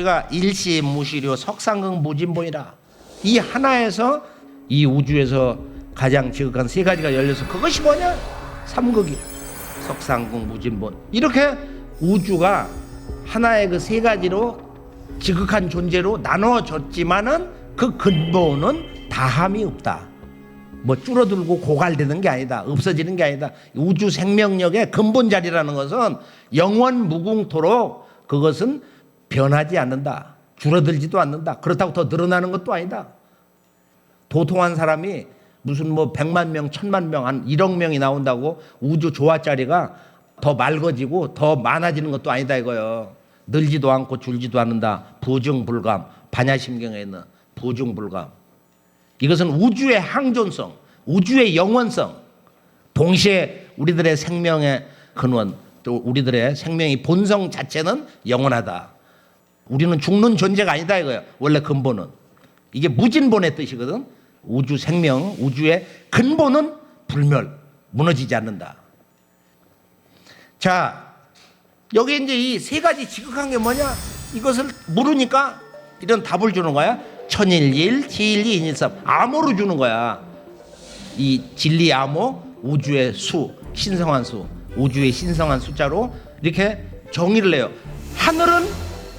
우리가 일시무시료 석상극무진본이라, 이 하나에서 이 우주에서 가장 지극한 세 가지가 열려서 그것이 뭐냐? 삼극이 석상극무진본. 이렇게 우주가 하나의 그 세 가지로 지극한 존재로 나눠졌지만은 그 근본은 다함이 없다. 뭐 줄어들고 고갈되는 게 아니다. 없어지는 게 아니다. 우주 생명력의 근본 자리라는 것은 영원 무궁토록 그것은 변하지 않는다. 줄어들지도 않는다. 그렇다고 더 늘어나는 것도 아니다. 도통한 사람이 무슨 뭐 100만 명, 1000만 명, 한 1억 명이 나온다고 우주 조화자리가 더 맑아지고 더 많아지는 것도 아니다 이거요. 늘지도 않고 줄지도 않는다. 부증불감. 반야심경에 있는 부증불감. 이것은 우주의 항존성, 우주의 영원성, 동시에 우리들의 생명의 근원, 또 우리들의 생명의 본성 자체는 영원하다. 우리는 죽는 존재가 아니다 이거예요. 원래 근본은. 이게 무진본의 뜻이거든. 우주 생명, 우주의 근본은 불멸, 무너지지 않는다. 자, 여기 이제 이 세 가지 지극한 게 뭐냐? 이것을 물으니까 이런 답을 주는 거야. 천일일, 지일이, 인일삼. 암호로 주는 거야. 이 진리 암호, 우주의 수, 신성한 수, 우주의 신성한 숫자로 이렇게 정의를 해요. 하늘은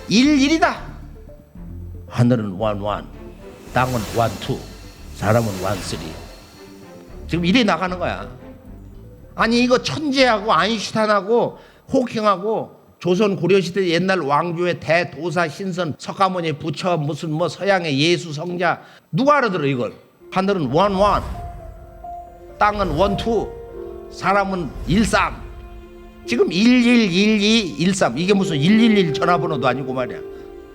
일일이다. 하늘은 원원, 땅은 원투, 사람은 원쓰리. 지금 이래 나가는 거야. 아니 이거 천재하고 아인슈타인하고 호킹하고 조선 고려시대 옛날 왕조의 대도사 신선 석가모니 부처 무슨 뭐 서양의 예수 성자 누가 알아들어 이걸. 하늘은 원원, 땅은 원투, 사람은 일삼. 지금 111213 이게 무슨 111 전화번호도 아니고 말이야.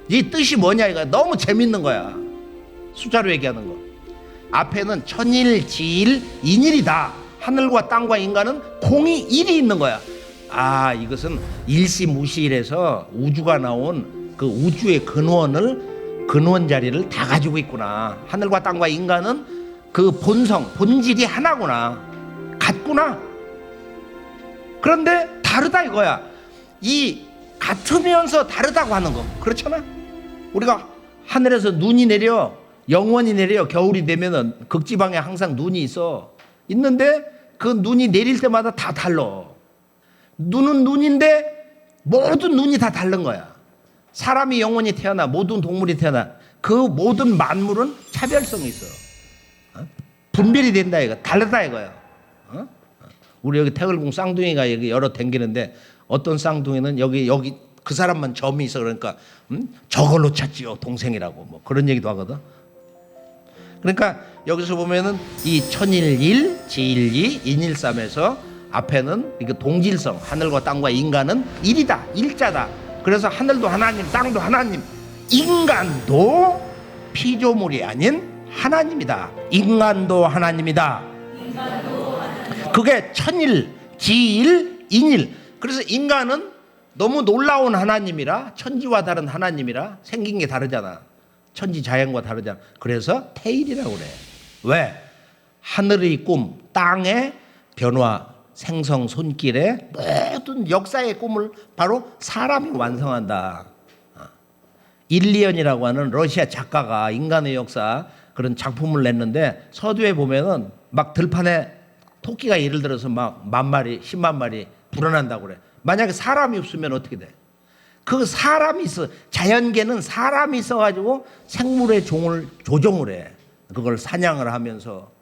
이 뜻이 뭐냐 이거. 너무 재밌는 거야. 숫자로 얘기하는 거. 앞에는 천일, 지일, 인일이다. 하늘과 땅과 인간은 공이 일이 있는 거야. 아, 이것은 일시무시일에서 우주가 나온 그 우주의 근원 자리를 다 가지고 있구나. 하늘과 땅과 인간은 그 본성, 본질이 하나구나. 같구나. 그런데 다르다 이거야. 이 같으면서 다르다고 하는 거. 그렇잖아. 우리가 하늘에서 눈이 내려, 영원히 내려. 겨울이 되면은 극지방에 항상 눈이 있는데 그 눈이 내릴 때마다 다 달라. 눈은 눈인데 모든 눈이 다 다른 거야. 사람이 영원히 태어나, 모든 동물이 태어나, 그 모든 만물은 차별성이 있어. 분별이 된다 이거. 다르다 이거야. 우리 여기 태글궁 쌍둥이가 여기 여러 댕기는데 어떤 쌍둥이는 여기 그 사람만 점이 있어. 그러니까 저걸로 찾지요 동생이라고 뭐 그런 얘기도 하거든. 그러니까 여기서 보면은 이 천일일, 지일이, 인일삼에서 앞에는 이게 동질성, 하늘과 땅과 인간은 일이다, 일자다. 그래서 하늘도 하나님, 땅도 하나님, 인간도 피조물이 아닌 하나님이다. 인간도 하나님이다. 그게 천일, 지일, 인일. 그래서 인간은 너무 놀라운 하나님이라, 천지와 다른 하나님이라 생긴 게 다르잖아. 천지 자연과 다르잖아. 그래서 태일이라고 그래. 왜? 하늘의 꿈, 땅의 변화, 생성 손길의 모든 역사의 꿈을 바로 사람이 완성한다. 일리언이라고 하는 러시아 작가가 인간의 역사 그런 작품을 냈는데 서두에 보면은 막 들판에 토끼가 예를 들어서 막 10,000마리, 100,000마리 불어난다고 그래. 만약에 사람이 없으면 어떻게 돼? 그 사람이 있어. 자연계는 사람이 있어가지고 생물의 종을 조종을 해. 그걸 사냥을 하면서.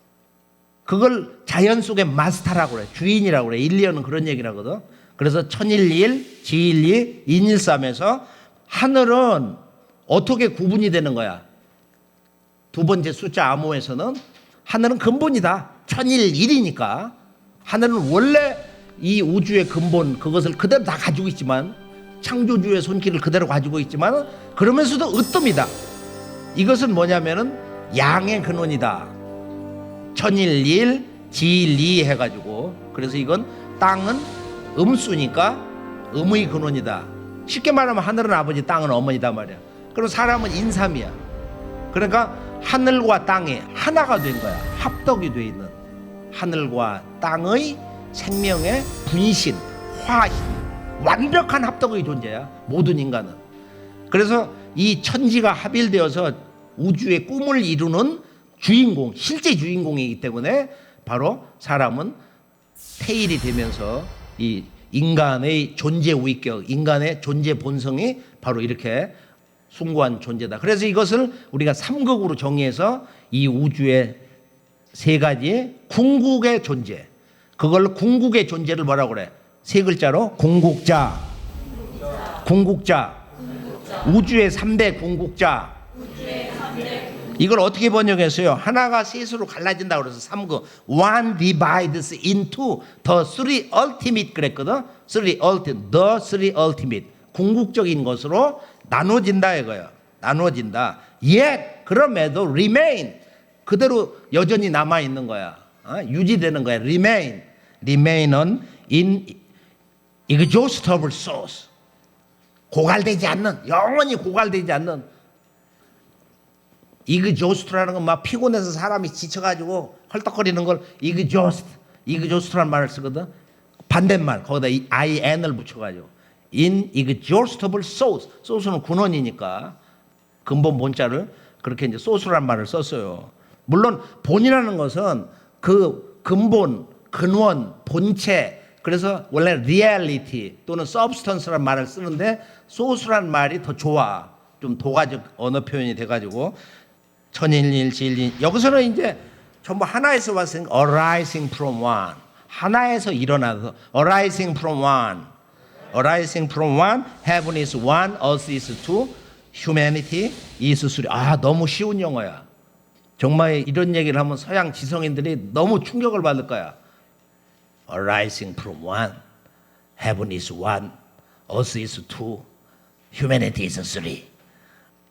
그걸 자연 속의 마스터라고 그래. 주인이라고 그래. 일리언은 그런 얘기를 하거든. 그래서 천일일, 지일이, 인일삼에서 하늘은 어떻게 구분이 되는 거야? 두 번째 숫자 암호에서는 하늘은 근본이다. 천일일이니까. 하늘은 원래 이 우주의 근본 그것을 그대로 다 가지고 있지만 창조주의 손길을 그대로 가지고 있지만 그러면서도 으뜸이다. 이것은 뭐냐면은 양의 근원이다. 천일일, 지일이 해가지고. 그래서 이건 땅은 음수니까 음의 근원이다. 쉽게 말하면 하늘은 아버지, 땅은 어머니다 말이야. 그럼 사람은 인삼이야. 그러니까 하늘과 땅이 하나가 된 거야. 합덕이 돼 있는 하늘과 땅의 생명의 분신, 화신, 완벽한 합덕의 존재야. 모든 인간은. 그래서 이 천지가 합일되어서 우주의 꿈을 이루는 주인공, 실제 주인공이기 때문에 바로 사람은 태일이 되면서 이 인간의 존재 위격, 인간의 존재 본성이 바로 이렇게 숭고한 존재다. 그래서 이것을 우리가 삼극으로 정의해서 이 우주의 세 가지 궁극의 존재, 그걸 궁극의 존재를 뭐라고 그래? 세 글자로 궁극자, 궁극자, 우주의 3대 궁극자. 이걸 어떻게 번역했어요? 하나가 셋으로 갈라진다 그래서 삼극. One divides into the three ultimate 그랬거든. Three ultimate, the three ultimate. 궁극적인 것으로 나눠진다 이거야. 나눠진다. Yet 그럼에도 remain 그대로 여전히 남아 있는 거야. 유지되는 거야. remain은 in exhaustible source. 고갈되지 않는, 영원히 고갈되지 않는. exhaust라는 건 막 피곤해서 사람이 지쳐가지고 헐떡거리는 걸 exhaust라는 말을 쓰거든. 반대말 거기다 이 in을 붙여가지고 inexhaustible source. source는 근원이니까 근본 본자를 그렇게 이제 source라는 말을 썼어요. 물론 본이라는 것은 그 근본, 근원, 본체. 그래서 원래 reality 또는 substance라는 말을 쓰는데 source라는 말이 더 좋아. 좀 도가적 언어 표현이 돼가지고 천일일지일인 여기서는 이제 전부 하나에서 왔으니까 arising from one. 하나에서 일어나서 arising from one. arising from one. Heaven is one, earth is two, humanity is three. 너무 쉬운 영어야. 정말 이런 얘기를 하면 서양 지성인들이 너무 충격을 받을 거야. arising from one. Heaven is one, earth is two, humanity is three.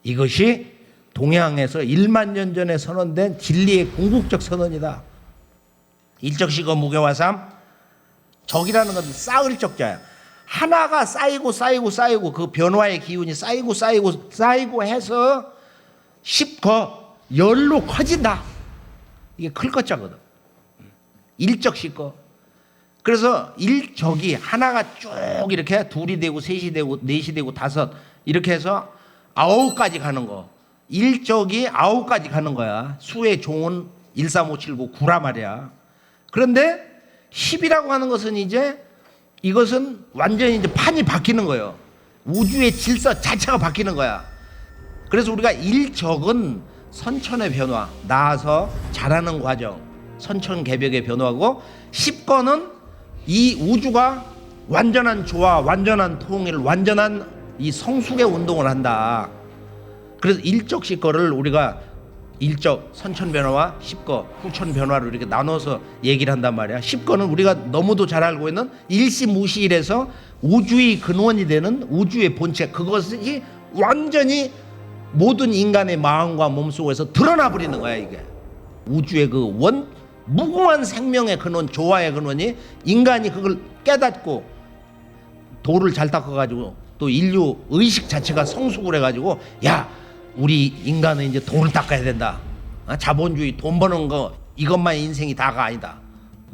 이것이 동양에서 1만 년 전에 선언된 진리의 궁극적 선언이다. 일적시거 무게화삼. 적이라는 건 쌓을 적자야. 하나가 쌓이고 그 변화의 기운이 쌓이고 해서 10거 열로 커진다. 이게 클 것자거든. 일적시거. 그래서 일적이 하나가 쭉 이렇게 둘이 되고 셋이 되고 넷이 되고 다섯 이렇게 해서 9까지 가는 거. 일적이 9까지 가는 거야. 수의 종은 1, 3, 5, 7, 9, 9라 말이야. 그런데 10이라고 하는 것은 이것은 완전히 이제 판이 바뀌는 거예요. 우주의 질서 자체가 바뀌는 거야. 그래서 우리가 일적은 선천의 변화, 나아서 자라는 과정, 선천개벽의 변화고 10권은 이 우주가 완전한 조화, 완전한 통일, 완전한 이 성숙의 운동을 한다. 그래서 일적 10거를 우리가 일적 선천 변화와 10거 후천 변화로 이렇게 나눠서 얘기를 한단 말이야. 10거는 우리가 너무도 잘 알고 있는 일시무시일에서 우주의 근원이 되는 우주의 본체, 그것이 완전히 모든 인간의 마음과 몸속에서 드러나 버리는 거야. 이게 우주의 그 무궁한 생명의 근원, 조화의 근원이 인간이 그걸 깨닫고 돌을 잘 닦아가지고 또 인류 의식 자체가 성숙을 해가지고 우리 인간은 이제 돈을 닦아야 된다. 자본주의 돈 버는 거 이것만 인생이 다가 아니다.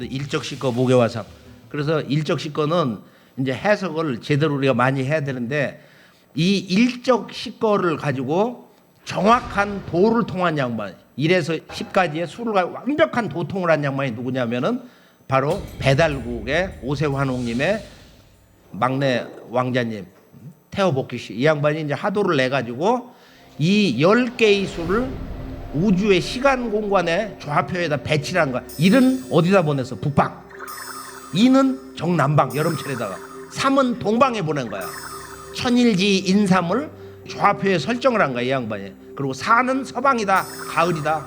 일적시거 무게화상. 그래서 일적시거는 이제 해석을 제대로 우리가 많이 해야 되는데 이 일적시거를 가지고 정확한 도를 통한 양반 1에서 10까지의 수를 가지고 완벽한 도통을 한 양반이 누구냐면은 바로 배달국의 오세환홍님의 막내 왕자님 태어복귀씨. 이 양반이 이제 하도를 내 가지고 이 10개의 수를 우주의 시간 공간의 좌표에다 배치를 한 거야. 1은 어디다 보냈어? 북방. 2는 정남방 여름철에다가. 3은 동방에 보낸 거야. 천일지 인삼을 좌표에 설정을 한 거야, 이 양반이. 그리고 4는 서방이다, 가을이다.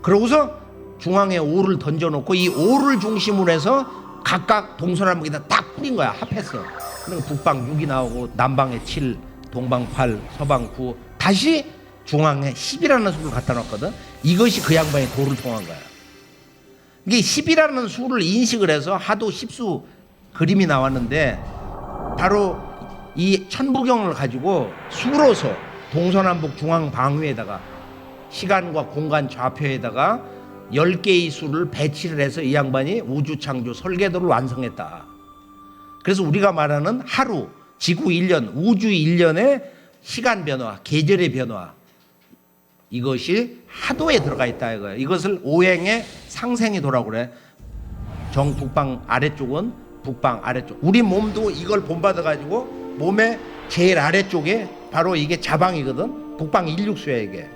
그러고서 중앙에 5를 던져놓고 이 5를 중심으로 해서 각각 동서남북에다 딱 뿌린 거야. 합했어. 그러니까 북방 6이 나오고 남방에 7, 동방 8, 서방 9. 다시 중앙에 10이라는 수를 갖다 놨거든. 이것이 그 양반의 도를 통한 거야. 이게 10이라는 수를 인식을 해서 하도 10수 그림이 나왔는데 바로 이 천부경을 가지고 수로서 동서남북 중앙 방위에다가 시간과 공간 좌표에다가 10개의 수를 배치를 해서 이 양반이 우주창조 설계도를 완성했다. 그래서 우리가 말하는 하루, 지구 1년, 우주 1년에 시간 변화, 계절의 변화, 이것이 하도에 들어가 있다 이거예요. 이것을 오행의 상생이 도라고 그래. 정북방 아래쪽은 북방 아래쪽. 우리 몸도 이걸 본받아 가지고 몸의 제일 아래쪽에 바로 이게 자방이거든. 북방 일육수야 이게.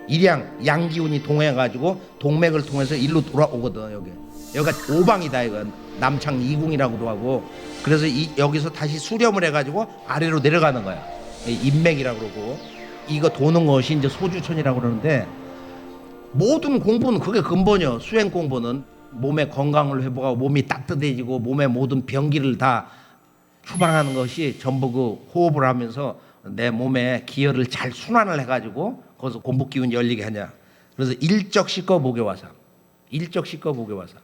일양 양기운이 동해 가지고 동맥을 통해서 일로 돌아오거든. 여기가 오방이다 이거. 남창 이궁이라고도 하고. 그래서 여기서 다시 수렴을 해 가지고 아래로 내려가는 거야. 인맥이라고 그러고. 이거 도는 것이 이제 소주천이라고 그러는데, 모든 공부는 그게 근본이요. 수행 공부는 몸의 건강을 회복하고 몸이 따뜻해지고 몸의 모든 병기를 다 추방하는 것이 전부 그 호흡을 하면서 내 몸에 기혈을 잘 순환을 해가지고 거기서 공복 기운이 열리게 하냐. 그래서 일적 식거 목요화상, 일적 식거 목요화상.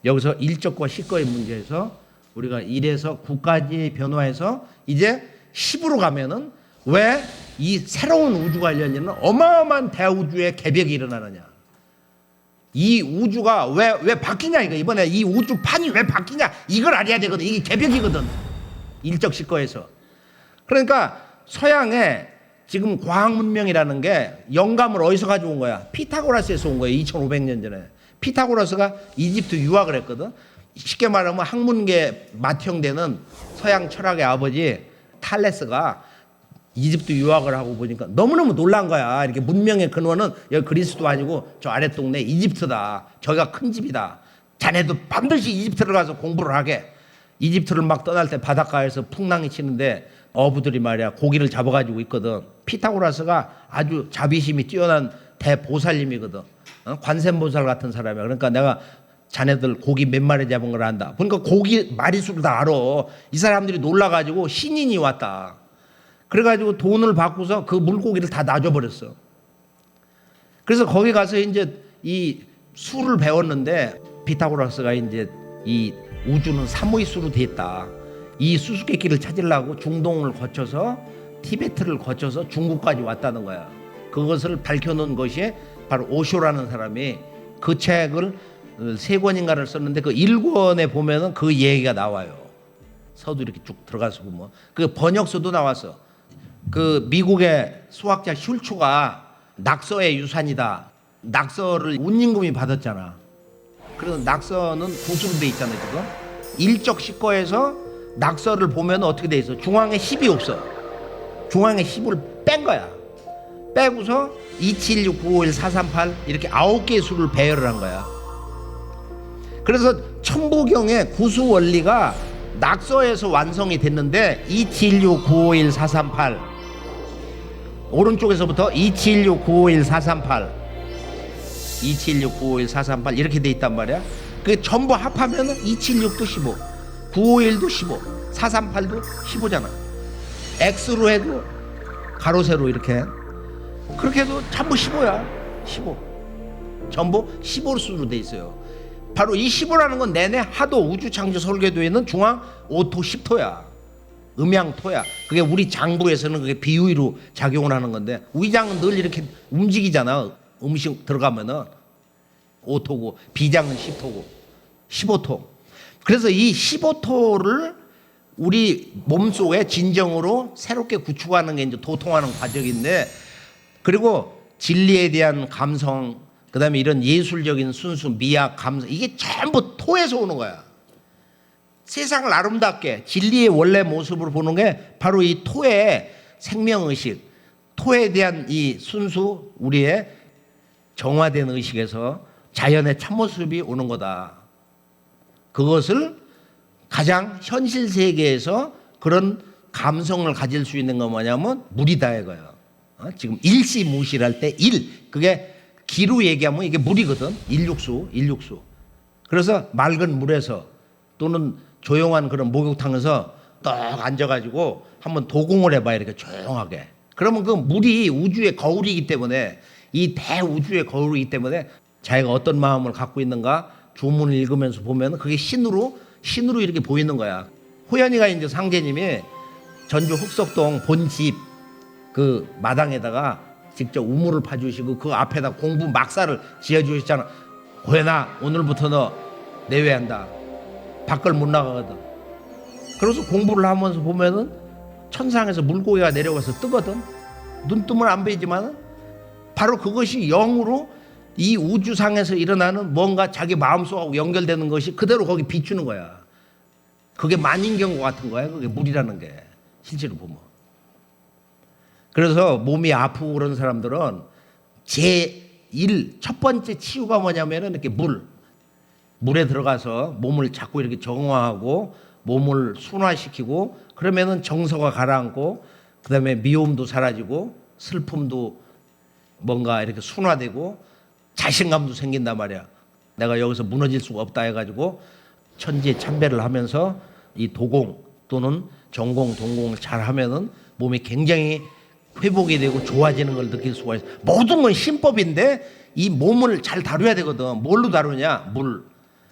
여기서 일적과 식거의 문제에서 우리가 1에서 9까지 변화해서 이제 10으로 가면은 왜 이 새로운 우주가 열리는 어마어마한 대우주의 개벽이 일어나느냐. 이 우주가 왜 바뀌냐 이거. 이번에 이 우주판이 왜 바뀌냐 이걸 알아야 되거든. 이게 개벽이거든. 일적 식거에서. 그러니까 서양에 지금 과학 문명이라는 게 영감을 어디서 가져온 거야? 피타고라스에서 온 거예요. 2500년 전에. 피타고라스가 이집트 유학을 했거든. 쉽게 말하면 학문계 맏형되는 서양 철학의 아버지 탈레스가 이집트 유학을 하고 보니까 너무너무 놀란 거야. 이렇게 문명의 근원은 여기 그리스도 아니고 저 아래 동네 이집트다. 저기가 큰 집이다. 자네도 반드시 이집트를 가서 공부를 하게. 이집트를 막 떠날 때 바닷가에서 풍랑이 치는데 어부들이 말이야 고기를 잡아가지고 있거든. 피타고라스가 아주 자비심이 뛰어난 대보살님이거든. 관세음보살 같은 사람이야. 그러니까 내가 자네들 고기 몇 마리 잡은 걸 안다. 그러니까 고기 마리수를 다 알아. 이 사람들이 놀라가지고 신인이 왔다. 그래가지고 돈을 받고서 그 물고기를 다 놔줘버렸어. 그래서 거기 가서 이제 이 수를 배웠는데 피타고라스가 이제 이 우주는 삼의 수로 돼 있다. 이 수수께끼를 찾으려고 중동을 거쳐서 티베트를 거쳐서 중국까지 왔다는 거야. 그것을 밝혀놓은 것이 바로 오쇼라는 사람이 그 책을 3권인가를 썼는데 그 1권에 보면은 그 얘기가 나와요. 서도 이렇게 쭉 들어가서 보면 그 번역서도 나왔어. 그 미국의 수학자 슐츠가 낙서의 유산이다. 낙서를 운임금이 받았잖아. 그래서 낙서는 구수로 돼 있잖아요 지금. 일적 식거에서 낙서를 보면 어떻게 돼 있어? 중앙에 10이 없어. 중앙에 10을 뺀 거야. 빼고서 276, 951, 438 이렇게 9개의 수를 배열을 한 거야. 그래서 천부경의 구수 원리가 낙서에서 완성이 됐는데 276, 951, 438 오른쪽에서부터 276, 951, 438 276, 951, 438 이렇게 돼 있단 말이야. 그 전부 합하면은 276도 15, 951도 15, 438도 15잖아. X로 해도 가로 세로 이렇게 그렇게 해도 전부 15야. 15 전부 15수로 돼 있어요. 바로 이 15라는 건 내내 하도 우주창조 설계도에는 중앙 5토 10토야. 음양토야. 그게 우리 장부에서는 그게 비위로 작용을 하는 건데 위장은 늘 이렇게 움직이잖아. 음식 들어가면은 5토고 비장은 10토고 15토. 그래서 이 15토를 우리 몸속에 진정으로 새롭게 구축하는 게 이제 도통하는 과정인데, 그리고 진리에 대한 감성, 그다음에 이런 예술적인 순수, 미학, 감성, 이게 전부 토에서 오는 거야. 세상을 아름답게 진리의 원래 모습으로 보는 게 바로 이 토의 생명의식, 토에 대한 이 순수 우리의 정화된 의식에서 자연의 참모습이 오는 거다. 그것을 가장 현실 세계에서 그런 감성을 가질 수 있는 건 뭐냐면 물이다 이거예요. 지금 일시무실할 때 일, 그게 기로 얘기하면 이게 물이거든. 일육수. 그래서 맑은 물에서 또는 조용한 그런 목욕탕에서 떡 앉아가지고 한번 도공을 해봐. 이렇게 조용하게. 그러면 그 물이 우주의 거울이기 때문에, 이 대우주의 거울이기 때문에 자기가 어떤 마음을 갖고 있는가 주문을 읽으면서 보면 그게 신으로 이렇게 보이는 거야. 호연이가 이제 상제님이 전주 흑석동 본집 그 마당에다가 직접 우물을 파주시고 그 앞에다 공부 막사를 지어주셨잖아. 호연아, 오늘부터 너 내외한다. 밖을 못 나가거든. 그래서 공부를 하면서 보면은 천상에서 물고기가 내려와서 뜨거든. 눈 뜨면 안 보이지만 바로 그것이 영으로 이 우주상에서 일어나는 뭔가 자기 마음속하고 연결되는 것이 그대로 거기 비추는 거야. 그게 만인경고 같은 거야. 그게 물이라는 게 실제로 보면. 그래서 몸이 아프고 그런 사람들은 제1 첫 번째 치유가 뭐냐면은 이렇게 물에 들어가서 몸을 자꾸 이렇게 정화하고 몸을 순화시키고 그러면은 정서가 가라앉고 그다음에 미움도 사라지고 슬픔도 뭔가 이렇게 순화되고 자신감도 생긴단 말이야. 내가 여기서 무너질 수가 없다 해가지고 천지참배를 하면서 이 도공 또는 전공, 동공을 잘 하면은 몸이 굉장히 회복이 되고 좋아지는 걸 느낄 수가 있어. 모든 건 신법인데 이 몸을 잘 다뤄야 되거든. 뭘로 다루냐? 물.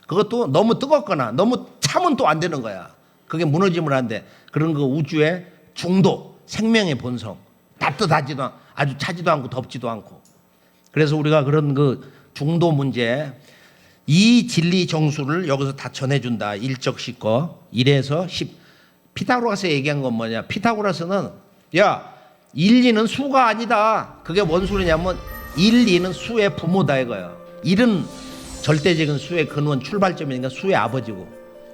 그것도 너무 뜨겁거나 너무 차면 또 안 되는 거야. 그게 무너지면 안 돼. 그런 그 우주의 중도, 생명의 본성. 따뜻하지도 않고 아주 차지도 않고 덥지도 않고. 그래서 우리가 그런 그 중도 문제, 이 진리 정수를 여기서 다 전해준다. 1적 10거 1에서 10. 피타고라스 얘기한 건 뭐냐? 피타고라스는 야 1, 2는 수가 아니다. 그게 뭔 소리냐면 1, 2는 수의 부모다 이거야. 1은 절대적인 수의 근원 출발점이니까 수의 아버지고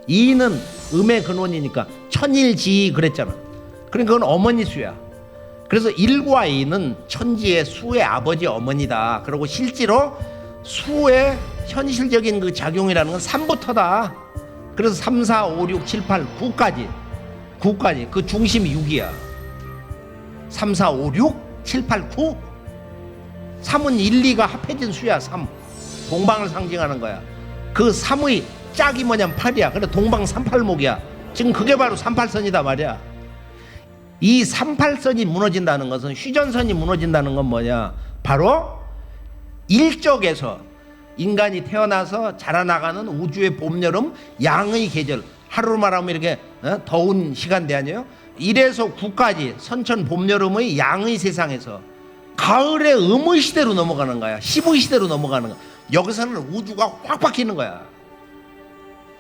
2는 음의 근원이니까 천일지 그랬잖아. 그러니까 그건 어머니 수야. 그래서 1과 2는 천지의 수의 아버지 어머니다. 그리고 실제로 수의 현실적인 그 작용이라는 건 3부터다. 그래서 3, 4, 5, 6, 7, 8, 9까지 그 중심이 6이야. 3, 4, 5, 6, 7, 8, 9. 3은 1, 2가 합해진 수야. 3 동방을 상징하는 거야. 그 3의 짝이 뭐냐면 8이야. 그래 동방 38목이야. 지금 그게 바로 38선이다 말이야. 이 38선이 무너진다는 것은 휴전선이 무너진다는 건 뭐냐? 바로 일적에서 인간이 태어나서 자라나가는 우주의 봄, 여름, 양의 계절. 하루로 말하면 이렇게 더운 시간대 아니에요? 1에서 9까지 선천, 봄, 여름의 양의 세상에서 가을의 음의 시대로 넘어가는 거야. 10의 시대로 넘어가는 거야. 여기서는 우주가 확 바뀌는 거야.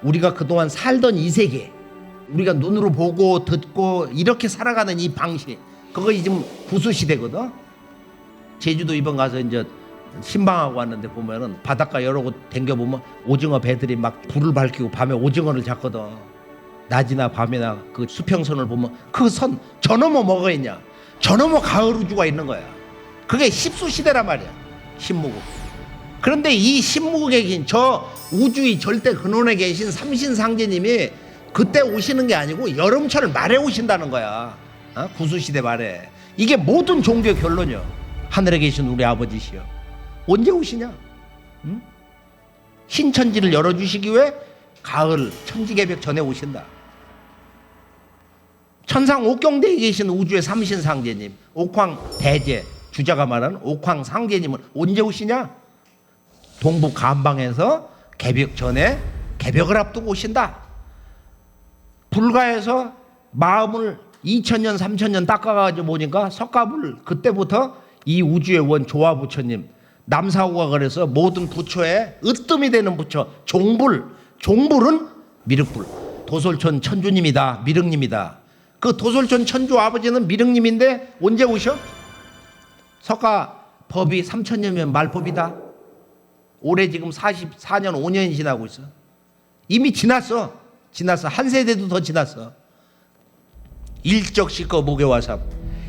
우리가 그동안 살던 이 세계, 우리가 눈으로 보고 듣고 이렇게 살아가는 이 방식, 그거 지금 구수시대거든. 제주도 이번 가서 이제 신방하고 왔는데 보면은 바닷가 여러 곳 댕겨보면 오징어 배들이 막 불을 밝히고 밤에 오징어를 잡거든. 낮이나 밤이나 그 수평선을 보면 그 선 저 넘어 뭐가 있냐? 저 넘어 가을 우주가 있는 거야. 그게 십수시대란 말이야. 신무국. 그런데 이 신무국에 계신 저 우주의 절대 근원에 계신 삼신상제님이 그때 오시는 게 아니고 여름철 말에 오신다는 거야. 구수시대 말에. 이게 모든 종교의 결론이요. 하늘에 계신 우리 아버지시여. 언제 오시냐? 응? 신천지를 열어주시기 위해 가을 천지개벽 전에 오신다. 천상 옥경대에 계신 우주의 삼신상제님, 옥황대제 주자가 말하는 옥황상제님은 언제 오시냐? 동북 간방에서 개벽 전에 개벽을 앞두고 오신다. 불가에서 마음을 2000년 3000년 닦아가지고 보니까 석가불 그때부터 이 우주의 원 조화부처님 남사호가 그래서 모든 부처에 으뜸이 되는 부처 종불은 미륵불 도솔천 천주님이다. 미륵님이다. 그 도솔천 천주 아버지는 미륵님인데 언제 오셔? 석가 법이 3000년이면 말법이다. 올해 지금 44년 5년이 지나고 있어. 이미 지났어. 한 세대도 더 지났어. 일적시거 무게와삼.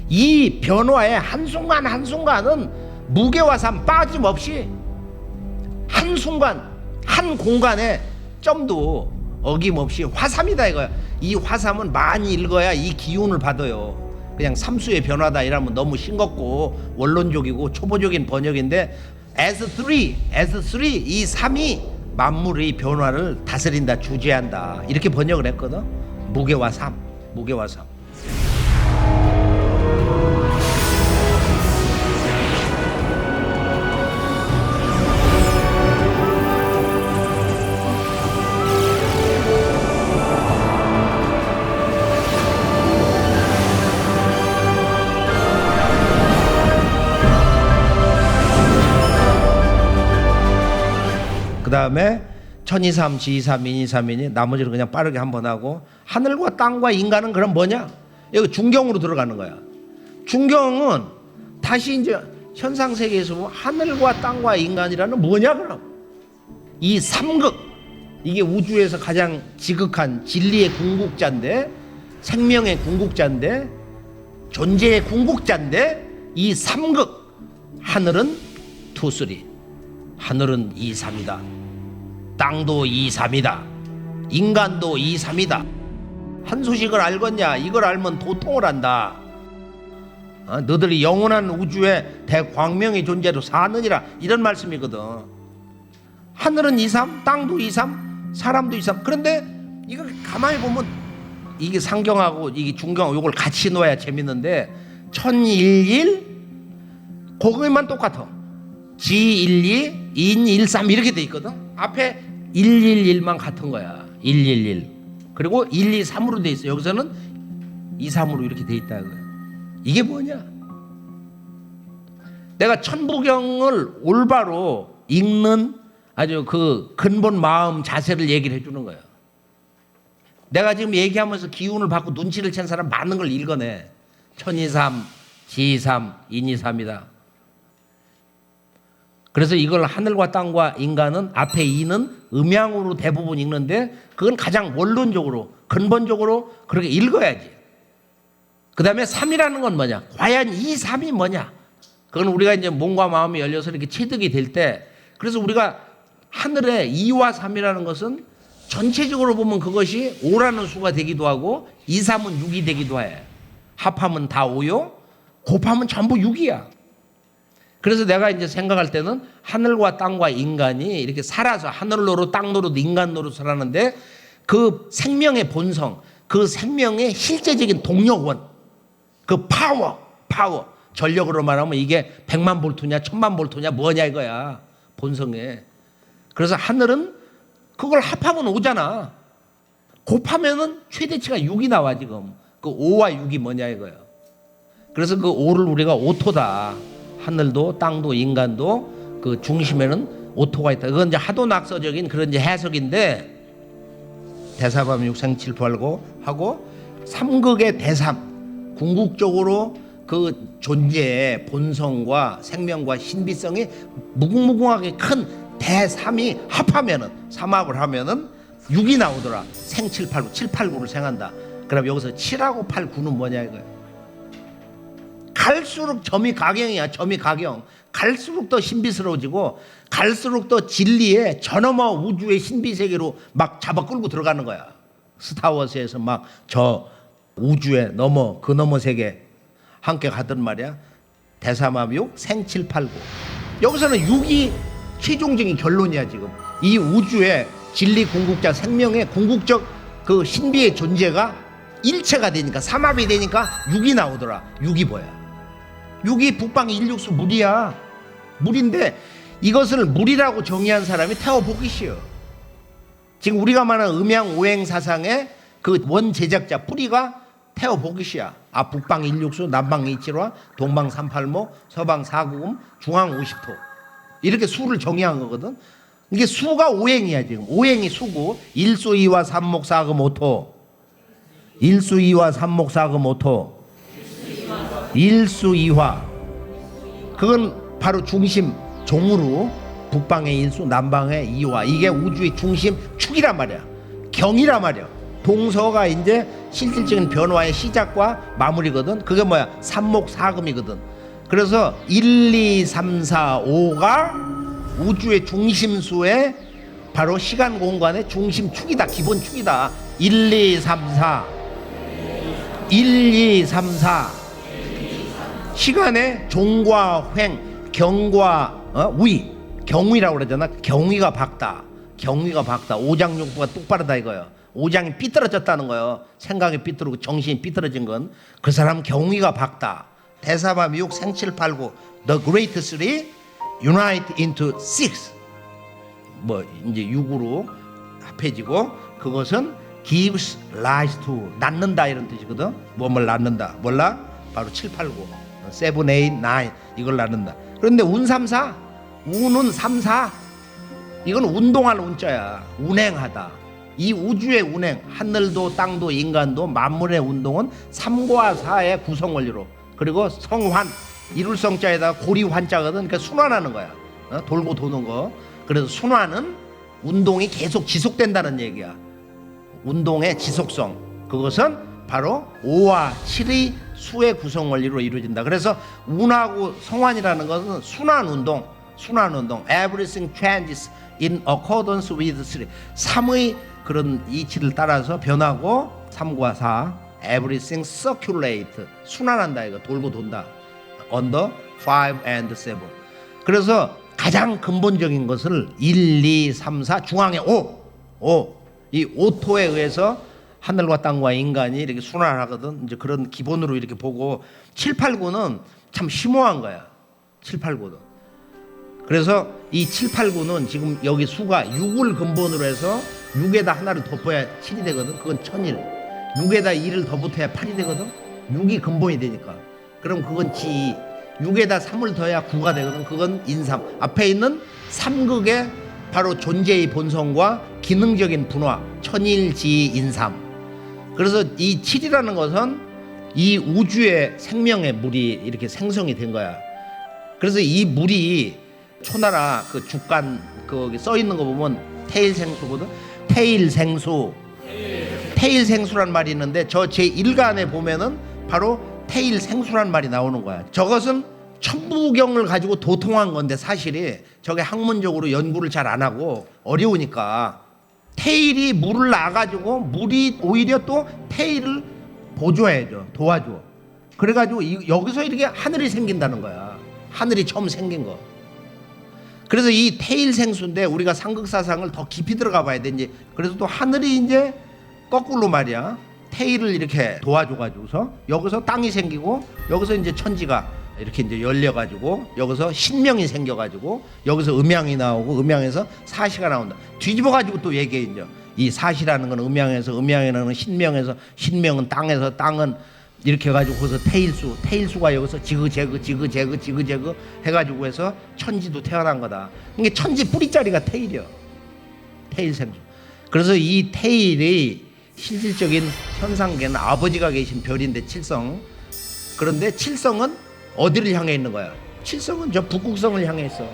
이 변화의 한순간 한순간은 무게와삼 빠짐없이 한순간 한 공간에 점도 어김없이 화삼이다 이거야. 이 화삼은 많이 읽어야 이 기운을 받아요. 그냥 삼수의 변화다 이러면 너무 싱겁고 원론적이고 초보적인 번역인데 as three 이 삼이 만물의 변화를 다스린다 주재한다 이렇게 번역을 했거든. 무게와 삼. 그 다음에 천이삼, 지이삼, 인이삼이니 나머지는 그냥 빠르게 한번 하고 하늘과 땅과 인간은 그럼 뭐냐? 여기 중경으로 들어가는 거야. 중경은 다시 이제 현상 세계에서 보면 하늘과 땅과 인간이라는 뭐냐 그럼? 이 삼극, 이게 우주에서 가장 지극한 진리의 궁극자인데, 생명의 궁극자인데, 존재의 궁극자인데, 이 삼극, 하늘은 투, 쓰리, 하늘은 2, 3이다. 땅도 2, 3이다. 인간도 2, 3이다. 한 소식을 알겠냐? 이걸 알면 도통을 한다. 너들이 영원한 우주의 대광명의 존재로 사느니라, 이런 말씀이거든. 하늘은 2, 3, 땅도 2, 3, 사람도 2, 3. 그런데 이거 가만히 보면 이게 상경하고 이게 중경하고 이걸 같이 놓아야 재밌는데, 천일일 거기만 똑같아. 지12, 인13 이렇게 돼 있거든. 앞에 111만 같은 거야. 111. 그리고 123으로 돼 있어. 여기서는 23으로 이렇게 돼 있다. 이게 뭐냐? 내가 천부경을 올바로 읽는 아주 그 근본 마음 자세를 얘기를 해주는 거예요. 내가 지금 얘기하면서 기운을 받고 눈치를 챈 사람 많은 걸 읽어내. 천이삼, 지삼, 인이삼이다. 그래서 이걸 하늘과 땅과 인간은 앞에 이는 음양으로 대부분 읽는데, 그건 가장 원론적으로 근본적으로 그렇게 읽어야지. 그 다음에 3이라는 건 뭐냐? 과연 이 3이 뭐냐? 그건 우리가 이제 몸과 마음이 열려서 이렇게 체득이 될 때, 그래서 우리가 하늘에 2와 3이라는 것은 전체적으로 보면 그것이 5라는 수가 되기도 하고 2, 3은 6이 되기도 해. 합하면 다 5요, 곱하면 전부 6이야. 그래서 내가 이제 생각할 때는 하늘과 땅과 인간이 이렇게 살아서 하늘 노릇, 땅 노릇, 인간 노릇 살았는데, 그 생명의 본성, 그 생명의 실제적인 동력원, 그 파워, 전력으로 말하면 이게 100만 볼트냐 1000만 볼트냐 뭐냐 이거야, 본성에. 그래서 하늘은 그걸 합하면 5잖아. 곱하면은 최대치가 6이 나와. 지금 그 5와 6이 뭐냐 이거야. 그래서 그 5를 우리가 오토다. 하늘도 땅도 인간도 그 중심에는 오토가 있다. 그건 이제 하도 낙서적인 그런 이제 해석인데, 대사밤 육생칠팔고 하고 삼극의 대삼, 궁극적으로 그 존재의 본성과 생명과 신비성이 무궁무궁하게 큰 대삼이 합하면은, 삼합을 하면은 6이 나오더라. 생칠팔구, 789를 생한다. 그럼 여기서 7하고 8, 9는 뭐냐 이거야. 갈수록 점이 가경이야. 점이 가경. 갈수록 더 신비스러워지고, 갈수록 더 진리의 저너머 우주의 신비 세계로 막 잡아 끌고 들어가는 거야. 스타워즈에서 막 저 우주의 넘어, 그 넘어 세계 함께 가던 말이야. 대삼합육 생칠팔구. 여기서는 6이 최종적인 결론이야. 지금 이 우주의 진리 궁극자, 생명의 궁극적 그 신비의 존재가 일체가 되니까, 삼합이 되니까 6이 나오더라. 6이 뭐야? 6이 북방 인육수 물이야. 물인데 이것을 물이라고 정의한 사람이 태어보기시여. 지금 우리가 말하는 음양 오행 사상의 그 원 제작자 뿌리가 태어보기시야. 북방 인육수, 남방 이칠화, 동방 삼팔모, 서방 사구금, 중앙 50토. 이렇게 수를 정의한 거거든. 이게 수가 오행이야. 지금 오행이 수고, 일수 이화 삼목 사금 오토, 일수 이화 삼목 사금 오토, 일수 이화. 그건 바로 중심 종으로 북방의 일수, 남방의 이화. 이게 우주의 중심 축이란 말이야. 경이란 말이야. 동서가 이제 실질적인 변화의 시작과 마무리거든. 그게 뭐야? 삼목 사금이거든. 그래서 1, 2, 3, 4, 5가 우주의 중심수의 바로 시간 공간의 중심 축이다. 기본 축이다. 1, 2, 3, 4. 1, 2, 3, 4. 시간의 종과 횡, 경과 위. 경위라고 그러잖아. 경위가 박다. 경위가 박다. 오장육부가 똑바르다 이거예요. 오장이 삐뚤어졌다는 거예요. 생각이 삐뚤어지고 정신이 삐뚤어진 건 그 사람 경위가 박다. 대사밤 6 생칠팔구 The Great Three Unite into Six. 뭐 이제 6으로 합해지고, 그것은 gives rise to, 낳는다 이런 뜻이거든. 뭐뭘 낳는다. 몰라? 바로 7, 8, 9 7, 8, 9 이걸 낳는다. 그런데 운 3, 4 운은 3, 4 이건 운동하는 운자야. 운행하다. 이 우주의 운행, 하늘도 땅도 인간도 만물의 운동은 3과 4의 구성 원리로, 그리고 성환, 이룰 성자에다가 고리 환자거든. 그러니까 순환하는 거야. 돌고 도는 거. 그래서 순환은 운동이 계속 지속된다는 얘기야. 운동의 지속성, 그것은 바로 5와 7의 수의 구성 원리로 이루어진다. 그래서 운하고 성환이라는 것은 순환 운동, everything changes in accordance with 3. 3의 그런 이치를 따라서 변하고, 3과 4 everything circulate, 순환한다, 이거 돌고 돈다. under 5 and 7. 그래서 가장 근본적인 것을 1, 2, 3, 4 중앙에 5, 이 오토에 의해서 하늘과 땅과 인간이 이렇게 순환하거든. 이제 그런 기본으로 이렇게 보고, 7, 8, 9는 참 심오한 거야. 7, 8, 9는. 그래서 이 7, 8, 9는 지금 여기 수가 6을 근본으로 해서 6에다 하나를 덧붙여야 7이 되거든. 그건 1000일. 6에다 2를 더 붙여야 8이 되거든. 6이 근본이 되니까. 그럼 그건 지2. 6에다 3을 더해야 9가 되거든. 그건 인삼. 앞에 있는 3극의 바로 존재의 본성과 기능적인 분화, 천일지 인삼. 그래서 이 7이라는 것은 이 우주의 생명의 물이 이렇게 생성이 된 거야. 그래서 이 물이 초나라 그 죽간 거기 써 있는 거 보면 태일생수거든. 태일생수란 말이 있는데 저 제 1간에 보면은 바로 태일생수란 말이 나오는 거야. 저것은 천부경을 가지고 도통한 건데, 사실이 저게 학문적으로 연구를 잘 안 하고 어려우니까 태일이 물을 놔가지고 물이 오히려 또 태일을 보조해줘, 도와줘. 그래가지고 여기서 이렇게 하늘이 생긴다는 거야. 하늘이 처음 생긴 거. 그래서 이 태일생수인데 우리가 상극사상을 더 깊이 들어가 봐야 돼. 이제 그래서 또 하늘이 이제 거꾸로 말이야, 태일을 이렇게 도와줘가지고서 여기서 땅이 생기고, 여기서 이제 천지가 이렇게 이제 열려가지고, 여기서 신명이 생겨가지고, 여기서 음양이 나오고, 음양에서 사시가 나온다. 뒤집어가지고 또 얘기해. 이제 이 사시라는 건 음양에서, 음양이라는 신명에서, 신명은 땅에서, 땅은 이렇게 해가지고 거기서 태일수가 여기서 지그 해가지고 해서 천지도 태어난 거다. 이게 천지 뿌리자리가 태일이야. 태일생수. 그래서 이 태일이 실질적인 현상계는 아버지가 계신 별인데, 칠성. 그런데 칠성은 어디를 향해 있는 거야? 칠성은 저 북극성을 향해 있어.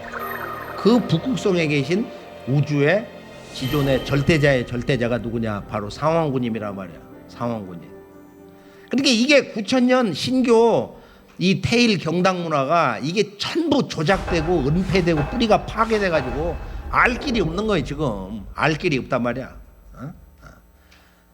그 북극성에 계신 우주의 지존의 절대자의 절대자가 누구냐? 바로 상왕군님이란 말이야. 상왕군님. 그러니까 이게 9000년 신교 이 태일 경당 문화가 이게 전부 조작되고 은폐되고 뿌리가 파괴돼가지고 알 길이 없는 거예요. 지금 알 길이 없단 말이야.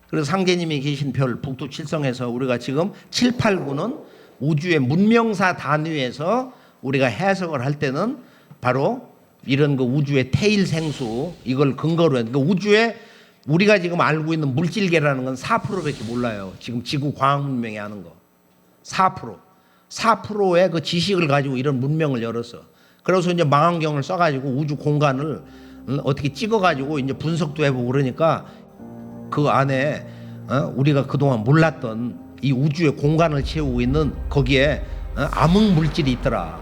그래서 상제님이 계신 별 북두 칠성에서 우리가 지금 7, 8, 9는 우주의 문명사 단위에서 우리가 해석을 할 때는 바로 이런 그 우주의 태일생수, 이걸 근거로 해서, 그러니까 우주에 우리가 지금 알고 있는 물질계라는 건 4%밖에 몰라요. 지금 지구 과학 문명이 하는 거 4%의 그 지식을 가지고 이런 문명을 열었어. 그래서 이제 망원경을 써가지고 우주 공간을 어떻게 찍어가지고 이제 분석도 해보고 그러니까 그 안에 우리가 그동안 몰랐던 이 우주의 공간을 채우고 있는 거기에 암흑 물질이 있더라.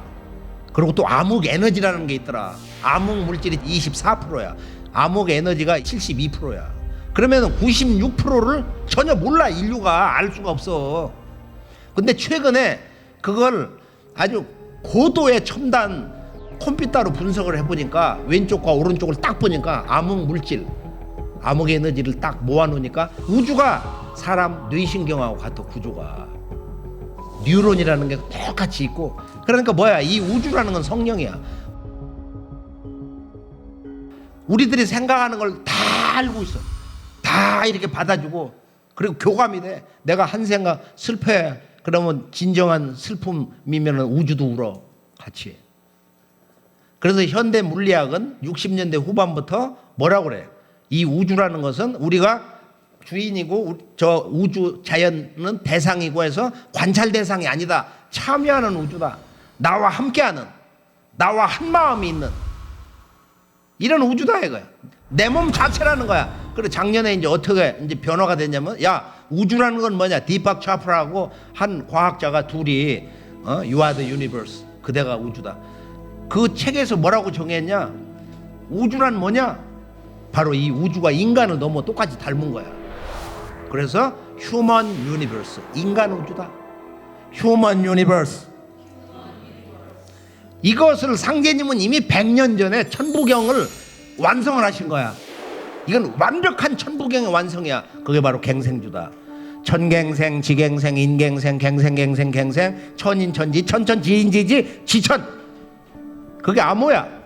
그리고 또 암흑 에너지라는 게 있더라. 암흑 물질이 24%야. 암흑 에너지가 72%야. 그러면 96%를 전혀 몰라. 인류가 알 수가 없어. 근데 최근에 그걸 아주 고도의 첨단 컴퓨터로 분석을 해보니까, 왼쪽과 오른쪽을 딱 보니까 암흑 물질, 암흑 에너지를 딱 모아놓으니까 우주가 사람 뇌신경하고 같아. 구조가 뉴런이라는 게 똑같이 있고. 그러니까 뭐야, 이 우주라는 건 성령이야. 우리들이 생각하는 걸 다 알고 있어. 다 이렇게 받아주고, 그리고 교감이 돼. 내가 한 생각 슬퍼해, 그러면 진정한 슬픔이면 우주도 울어 같이. 그래서 현대 물리학은 60년대 후반부터 뭐라고 그래? 이 우주라는 것은 우리가 주인이고 저 우주 자연은 대상이고 해서 관찰 대상이 아니다. 참여하는 우주다. 나와 함께하는, 나와 한 마음이 있는 이런 우주다 이거야. 내 몸 자체라는 거야. 그래 작년에 이제 어떻게 이제 변화가 됐냐면, 야 우주라는 건 뭐냐? 디팍 차프라하고 한 과학자가 둘이 You are the universe, 그대가 우주다. 그 책에서 뭐라고 정했냐? 우주란 뭐냐? 바로 이 우주가 인간을 너무 똑같이 닮은 거야. 그래서 휴먼 유니버스, 인간 우주다. 휴먼 유니버스. 이것을 상제님은 이미 100년 전에 천부경을 완성을 하신 거야. 이건 완벽한 천부경의 완성이야. 그게 바로 갱생주다. 천갱생, 지갱생, 인갱생, 갱생, 갱생, 천인천지, 천천지인지지, 지천. 그게 암호야.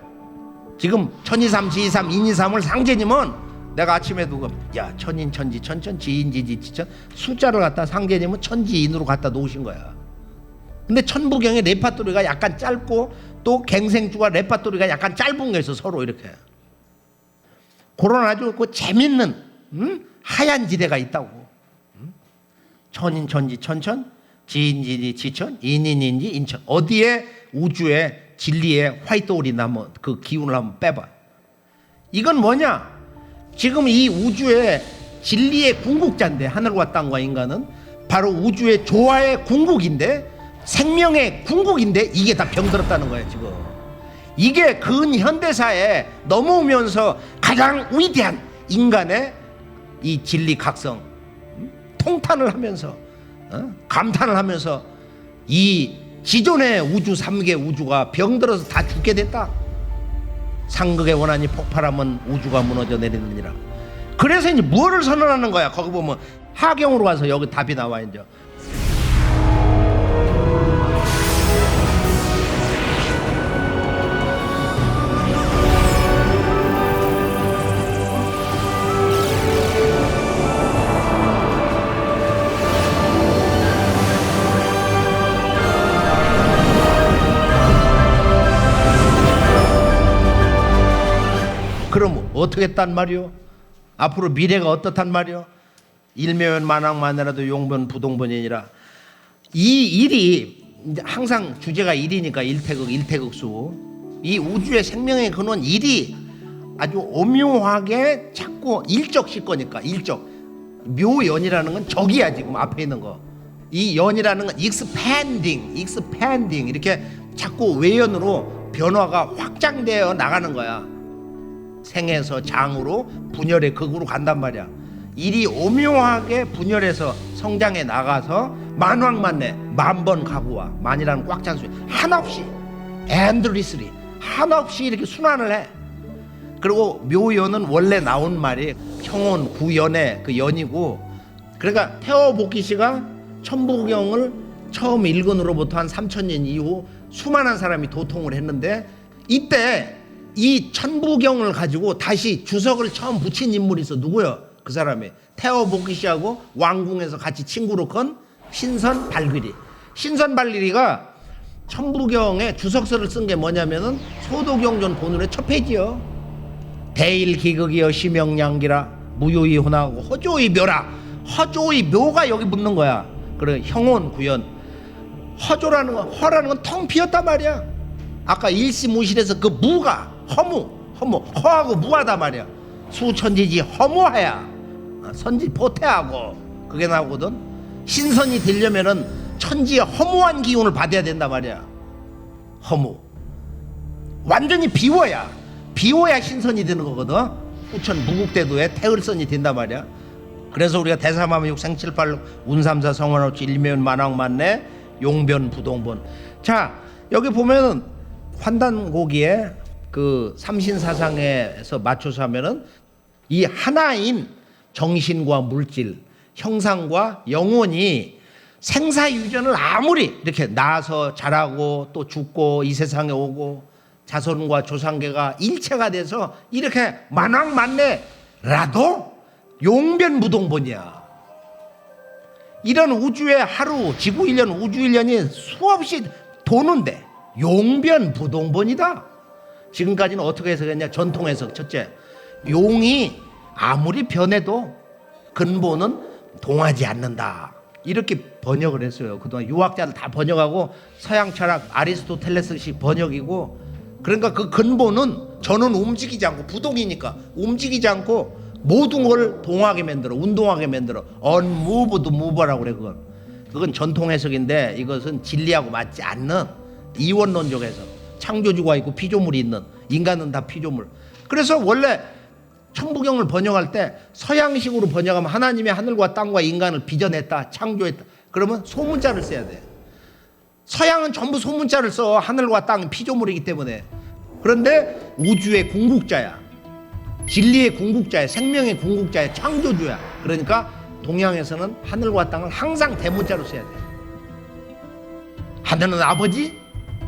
지금 천이삼, 지이삼, 인이삼을 상제님은 내가 아침에도 야 천인천지, 천천, 지인지지, 지천 숫자를 갖다 상제님은 천지인으로 갖다 놓으신 거야. 근데 천부경의 레파토리가 약간 짧고 또 갱생주가 레파토리가 약간 짧은 게 있어. 서로 이렇게. 그런 아주 그 재밌는 하얀 지대가 있다고. 천인천지, 천천, 지인지지, 지천, 인인인지, 인천. 어디에 우주의 진리의 화이트홀이나 뭐 그 기운을 한번 빼봐. 이건 뭐냐? 지금 이 우주의 진리의 궁극자인데, 하늘과 땅과 인간은 바로 우주의 조화의 궁극인데, 생명의 궁극인데, 이게 다 병들었다는 거예요 지금. 이게 근현대사에 넘어오면서 가장 위대한 인간의 이 진리 각성 통탄을 하면서 감탄을 하면서 이 기존의 우주 3개 우주가 병들어서 다 죽게 됐다. 상극의 원한이 폭발하면 우주가 무너져 내리느니라. 그래서 이제 뭐를 선언하는 거야? 거기 보면 하경으로 가서 여기 답이 나와. 이제 그럼 어떻게 했단 말이오? 앞으로 미래가 어떻단 말이오? 일묘연 만왕만이라도 용변 부동본이니라. 이 일이 이제 항상 주제가 일이니까 일태극, 일태극수. 이 우주의 생명의 근원 일이 아주 오묘하게 자꾸 일적실 거니까. 일적. 묘연이라는 건 적이야. 지금 앞에 있는 거. 이 연이라는 건 expanding 이렇게 자꾸 외연으로 변화가 확장되어 나가는 거야. 생에서 장으로 분열의 극으로 간단 말이야. 일이 오묘하게 분열해서 성장해 나가서 만왕만내 만번 가구와 만이라는 꽉 찬 수 한없이 endlessly 한없이 이렇게 순환을 해. 그리고 묘연은 원래 나온 말이 형온 구연의 그 연이고, 그러니까 태어복기 씨가 천부경을 처음 읽은 후로부터 한 3000년 이후 수많은 사람이 도통을 했는데, 이때 이 천부경을 가지고 다시 주석을 처음 붙인 인물이 있어. 누구요? 그 사람이 태어복기 씨하고 왕궁에서 같이 친구로 건 신선발길이. 신선발길이가 천부경에 주석서를 쓴 게 뭐냐면은 소도경전 본문의 첫 페이지요. 대일기극이여 심영양기라 무효히 혼하고 허조히 묘라. 허조히 묘가 여기 붙는 거야. 그래 형온 구연. 허조라는 건, 허라는 건 텅 비었단 말이야. 아까 일시무실에서 그 무가 허무 허하고 무하다 말이야. 수천지지 허무하야. 선지 포태하고 그게 나오거든. 신선이 되려면은 천지의 허무한 기운을 받아야 된단 말이야. 허무. 완전히 비워야 신선이 되는 거거든. 후천 무국대도에 태을선이 된단 말이야. 그래서 우리가 대사마마 육생칠팔 운삼사 성원업지 일묘연 만왕만내 용변 부동본. 자, 여기 보면은 환단고기에 그 삼신사상에서 맞춰서 하면은 이 하나인 정신과 물질, 형상과 영혼이 생사유전을 아무리 이렇게 낳아서 자라고 또 죽고 이 세상에 오고 자손과 조상계가 일체가 돼서 이렇게 만왕만내라도 용변무동본이야. 이런 우주의 하루, 지구 1년, 우주 1년이 수없이 도는데 용변부동본이다. 지금까지는 어떻게 해석했냐? 전통 해석. 첫째, 용이 아무리 변해도 근본은 동하지 않는다. 이렇게 번역을 했어요. 그동안 유학자들 다 번역하고 서양 철학 아리스토텔레스식 번역이고, 그러니까 그 근본은 저는 움직이지 않고, 부동이니까 움직이지 않고 모든 걸 동하게 만들어, 운동하게 만들어. unmoved mover라고 그래. 그건 전통 해석인데 이것은 진리하고 맞지 않는 이원론적 해석. 창조주가 있고 피조물이 있는, 인간은 다 피조물. 그래서 원래 천부경을 번역할 때 서양식으로 번역하면 하나님이 하늘과 땅과 인간을 빚어냈다, 창조했다. 그러면 소문자를 써야 돼. 서양은 전부 소문자를 써. 하늘과 땅 피조물이기 때문에. 그런데 우주의 궁극자야, 진리의 궁극자야, 생명의 궁극자야, 창조주야. 그러니까 동양에서는 하늘과 땅을 항상 대문자로 써야 돼. 하늘은 아버지,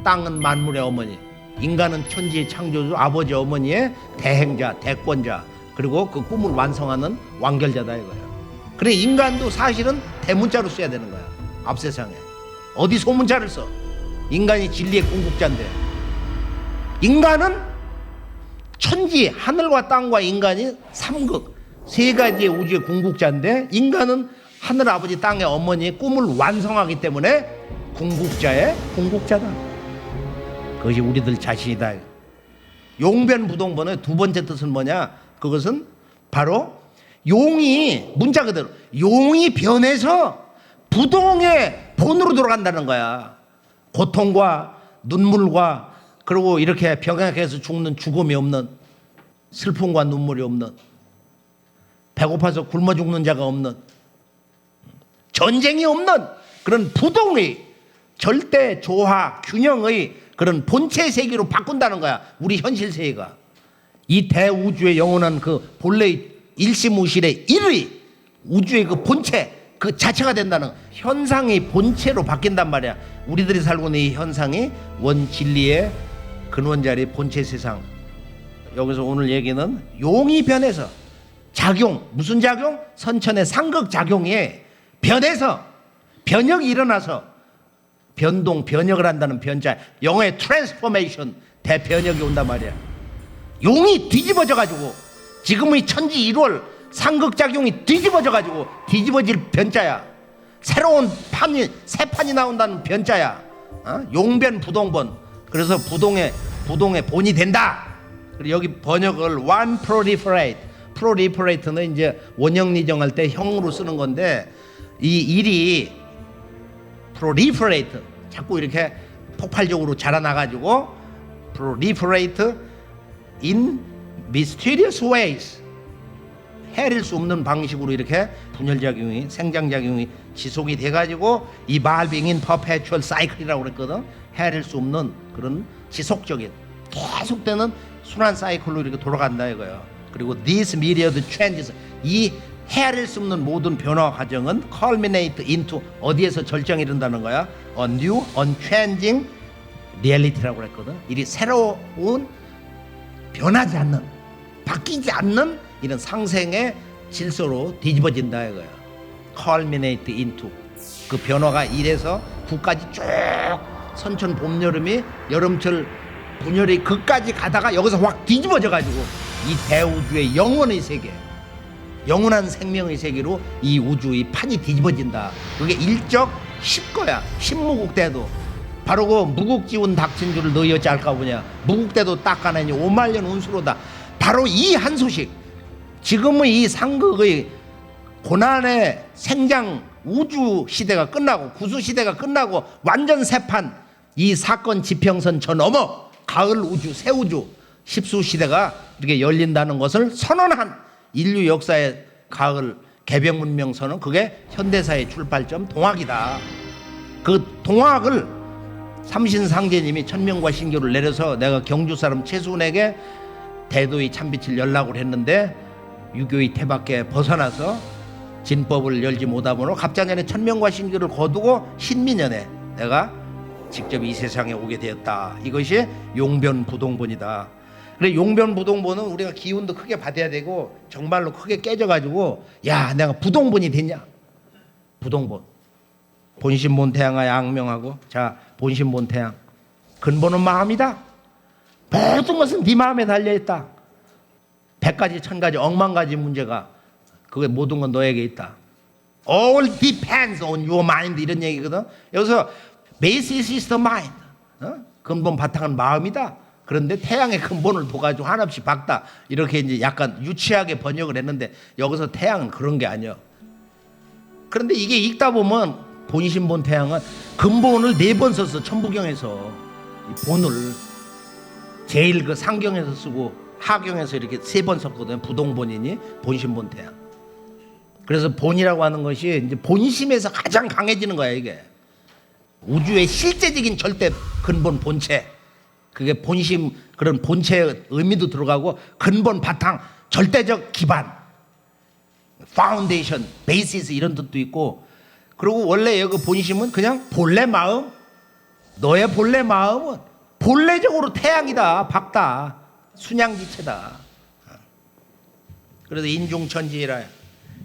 땅은 만물의 어머니, 인간은 천지의 창조주, 아버지 어머니의 대행자, 대권자, 그리고 그 꿈을 완성하는 완결자다 이거야. 그래 인간도 사실은 대문자로 써야 되는 거야. 앞세상에 어디 소문자를 써? 인간이 진리의 궁극자인데, 인간은 천지, 하늘과 땅과 인간이 삼극, 세 가지의 우주의 궁극자인데, 인간은 하늘 아버지 땅의 어머니의 꿈을 완성하기 때문에 궁극자의 궁극자다. 그것이 우리들 자신이다. 용변부동본의 두 번째 뜻은 뭐냐? 그것은 바로 용이, 문자 그대로 용이 변해서 부동의 본으로 돌아간다는 거야. 고통과 눈물과, 그리고 이렇게 병약해서 죽는 죽음이 없는, 슬픔과 눈물이 없는, 배고파서 굶어 죽는 자가 없는, 전쟁이 없는 그런 부동의 절대 조화 균형의 그런 본체 세계로 바꾼다는 거야. 우리 현실 세계가 이 대우주의 영원한 그 본래의 일시무실의 일의 우주의 그 본체 그 자체가 된다는, 현상이 본체로 바뀐단 말이야. 우리들이 살고 있는 이 현상이 원진리의 근원자리 본체 세상. 여기서 오늘 얘기는 용이 변해서 작용, 무슨 작용? 선천의 상극 작용이 변해서 변혁이 일어나서 변동, 변혁을 한다는 변자, 영어의 트랜스포메이션, 대변혁이 온단 말이야. 용이 뒤집어져 가지고 지금의 천지 1월 상극작용이 뒤집어져 가지고 뒤집어질 변자야. 새로운 판이, 새 판이 나온다는 변자야. 용변 부동본. 그래서 부동의 본이 된다. 그리고 여기 번역을 one proliferate, proliferate는 이제 원형리정할 때 형으로 쓰는 건데, 이 일이 proliferate, 자꾸 이렇게 폭발적으로 자라나가지고 proliferate in mysterious ways, 헤아릴 수 없는 방식으로 이렇게 분열작용이, 생장작용이 지속이 돼가지고 이 evolving in perpetual cycle이라고 그랬거든. 헤아릴 수 없는 그런 지속적인 계속되는 순환 사이클로 이렇게 돌아간다 이거예요. 그리고 these myriad changes, 이 헤아릴 수 없는 모든 변화 과정은 culminate into, 어디에서 절정이 이른다는 거야? A new, unchanging reality라고 그랬거든. 이 새로운, 변하지 않는, 바뀌지 않는 이런 상생의 질서로 뒤집어진다 이거야. culminate into, 그 변화가 1에서 9까지 쭉 선천 봄 여름이 여름철 분열이 그까지 가다가 여기서 확 뒤집어져 가지고 이 대우주의 영원의 세계, 영원한 생명의 세계로 이 우주의 판이 뒤집어진다. 그게 일적 십거야. 십무국대도 바로 그 무국지운 닥친 줄을 너희 어찌 알까 보냐. 무국대도 닦아내니 5만년 운수로다. 바로 이 한 소식, 지금의 이 상극의 고난의 생장 우주 시대가 끝나고 구수 시대가 끝나고 완전 새판, 이 사건 지평선 저 넘어 가을 우주, 새 우주, 십수 시대가 이렇게 열린다는 것을 선언한 인류 역사의 가을 개벽 문명 선언, 그게 현대사의 출발점 동학이다. 그 동학을 삼신상제님이 천명과 신교를 내려서 내가 경주 사람 최순에게 대도의 참빛을 연락을 했는데 유교의 태밖에 벗어나서 진법을 열지 못하므로 갑작년에 천명과 신교를 거두고 신민년에 내가 직접 이 세상에 오게 되었다. 이것이 용변부동본이다. 그래, 용변부동본은 우리가 기운도 크게 받아야 되고 정말로 크게 깨져가지고, 야 내가 부동본이 됐냐. 부동본, 본신본태양아 양명하고, 자 본신본태양, 근본은 마음이다. 모든 것은 네 마음에 달려있다. 100가지 1000가지 억만 가지 문제가, 그게 모든 건 너에게 있다. All depends on your mind, 이런 얘기거든. 여기서 basis is the mind, 근본 바탕은 마음이다. 그런데 태양의 근본을 둬가지고 한없이 박다, 이렇게 이제 약간 유치하게 번역을 했는데 여기서 태양은 그런 게 아니야. 그런데 이게 읽다 보면 본신본 태양은 근본을 4번 썼어. 천부경에서 이 본을 제일 그 상경에서 쓰고 하경에서 이렇게 3번 썼거든요. 부동본이니 본심본태양. 그래서 본이라고 하는 것이 이제 본심에서 가장 강해지는 거야. 이게 우주의 실제적인 절대 근본 본체, 그게 본심, 그런 본체의 의미도 들어가고 근본 바탕, 절대적 기반, 파운데이션, 베이시스 이런 뜻도 있고. 그리고 원래 여기 본심은 그냥 본래 마음, 너의 본래 마음은 본래적으로 태양이다, 밝다, 순양지체다. 그래서 인중천지라.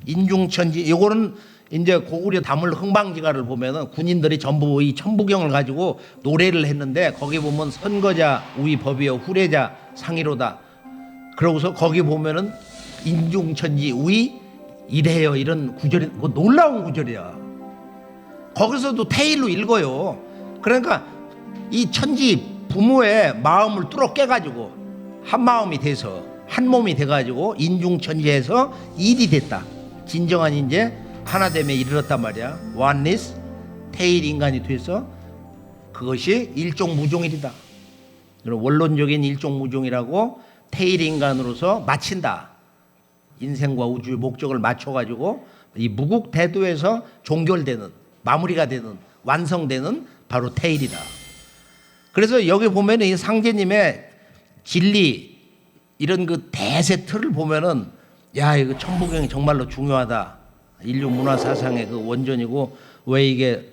인중천지, 요거는 이제 고구려 다물 흥방지가를 보면은 군인들이 전부 이 천부경을 가지고 노래를 했는데, 거기 보면 선거자 우위 법이요 후래자 상이로다. 그러고서 거기 보면은 인중천지 우위 이래요, 이런 구절이, 놀라운 구절이야. 거기서도 태일로 읽어요. 그러니까 이 천지 부모의 마음을 뚫어 깨가지고 한 마음이 돼서 한 몸이 돼가지고 인중천지에서 일이 됐다. 진정한 이제 하나됨에 이르렀단 말이야. 원리스, 태일 인간이 돼서 그것이 일종무종일이다. 원론적인 일종무종이라고 태일 인간으로서 마친다. 인생과 우주의 목적을 맞춰가지고 이 무국대도에서 종결되는, 마무리가 되는, 완성되는 바로 태일이다. 그래서 여기 보면 이 상제님의 진리 이런 그 대세 틀을 보면은, 야, 이거 천부경이 정말로 중요하다. 인류 문화 사상의 그 원전이고, 왜 이게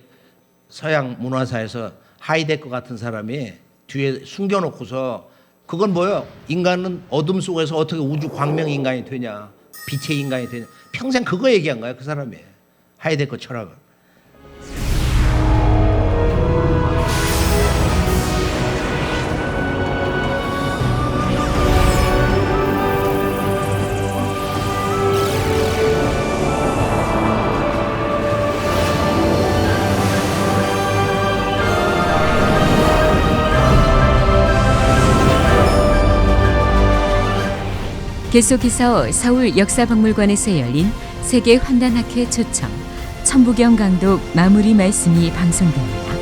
서양 문화사에서 하이데거 같은 사람이 뒤에 숨겨놓고서, 그건 뭐예요? 인간은 어둠 속에서 어떻게 우주 광명 인간이 되냐, 빛의 인간이 되냐, 평생 그거 얘기한 거야, 그 사람이. 하이데거 철학은. 계속해서 서울 역사박물관에서 열린 세계 환단학회 초청 천부경 강독 마무리 말씀이 방송됩니다.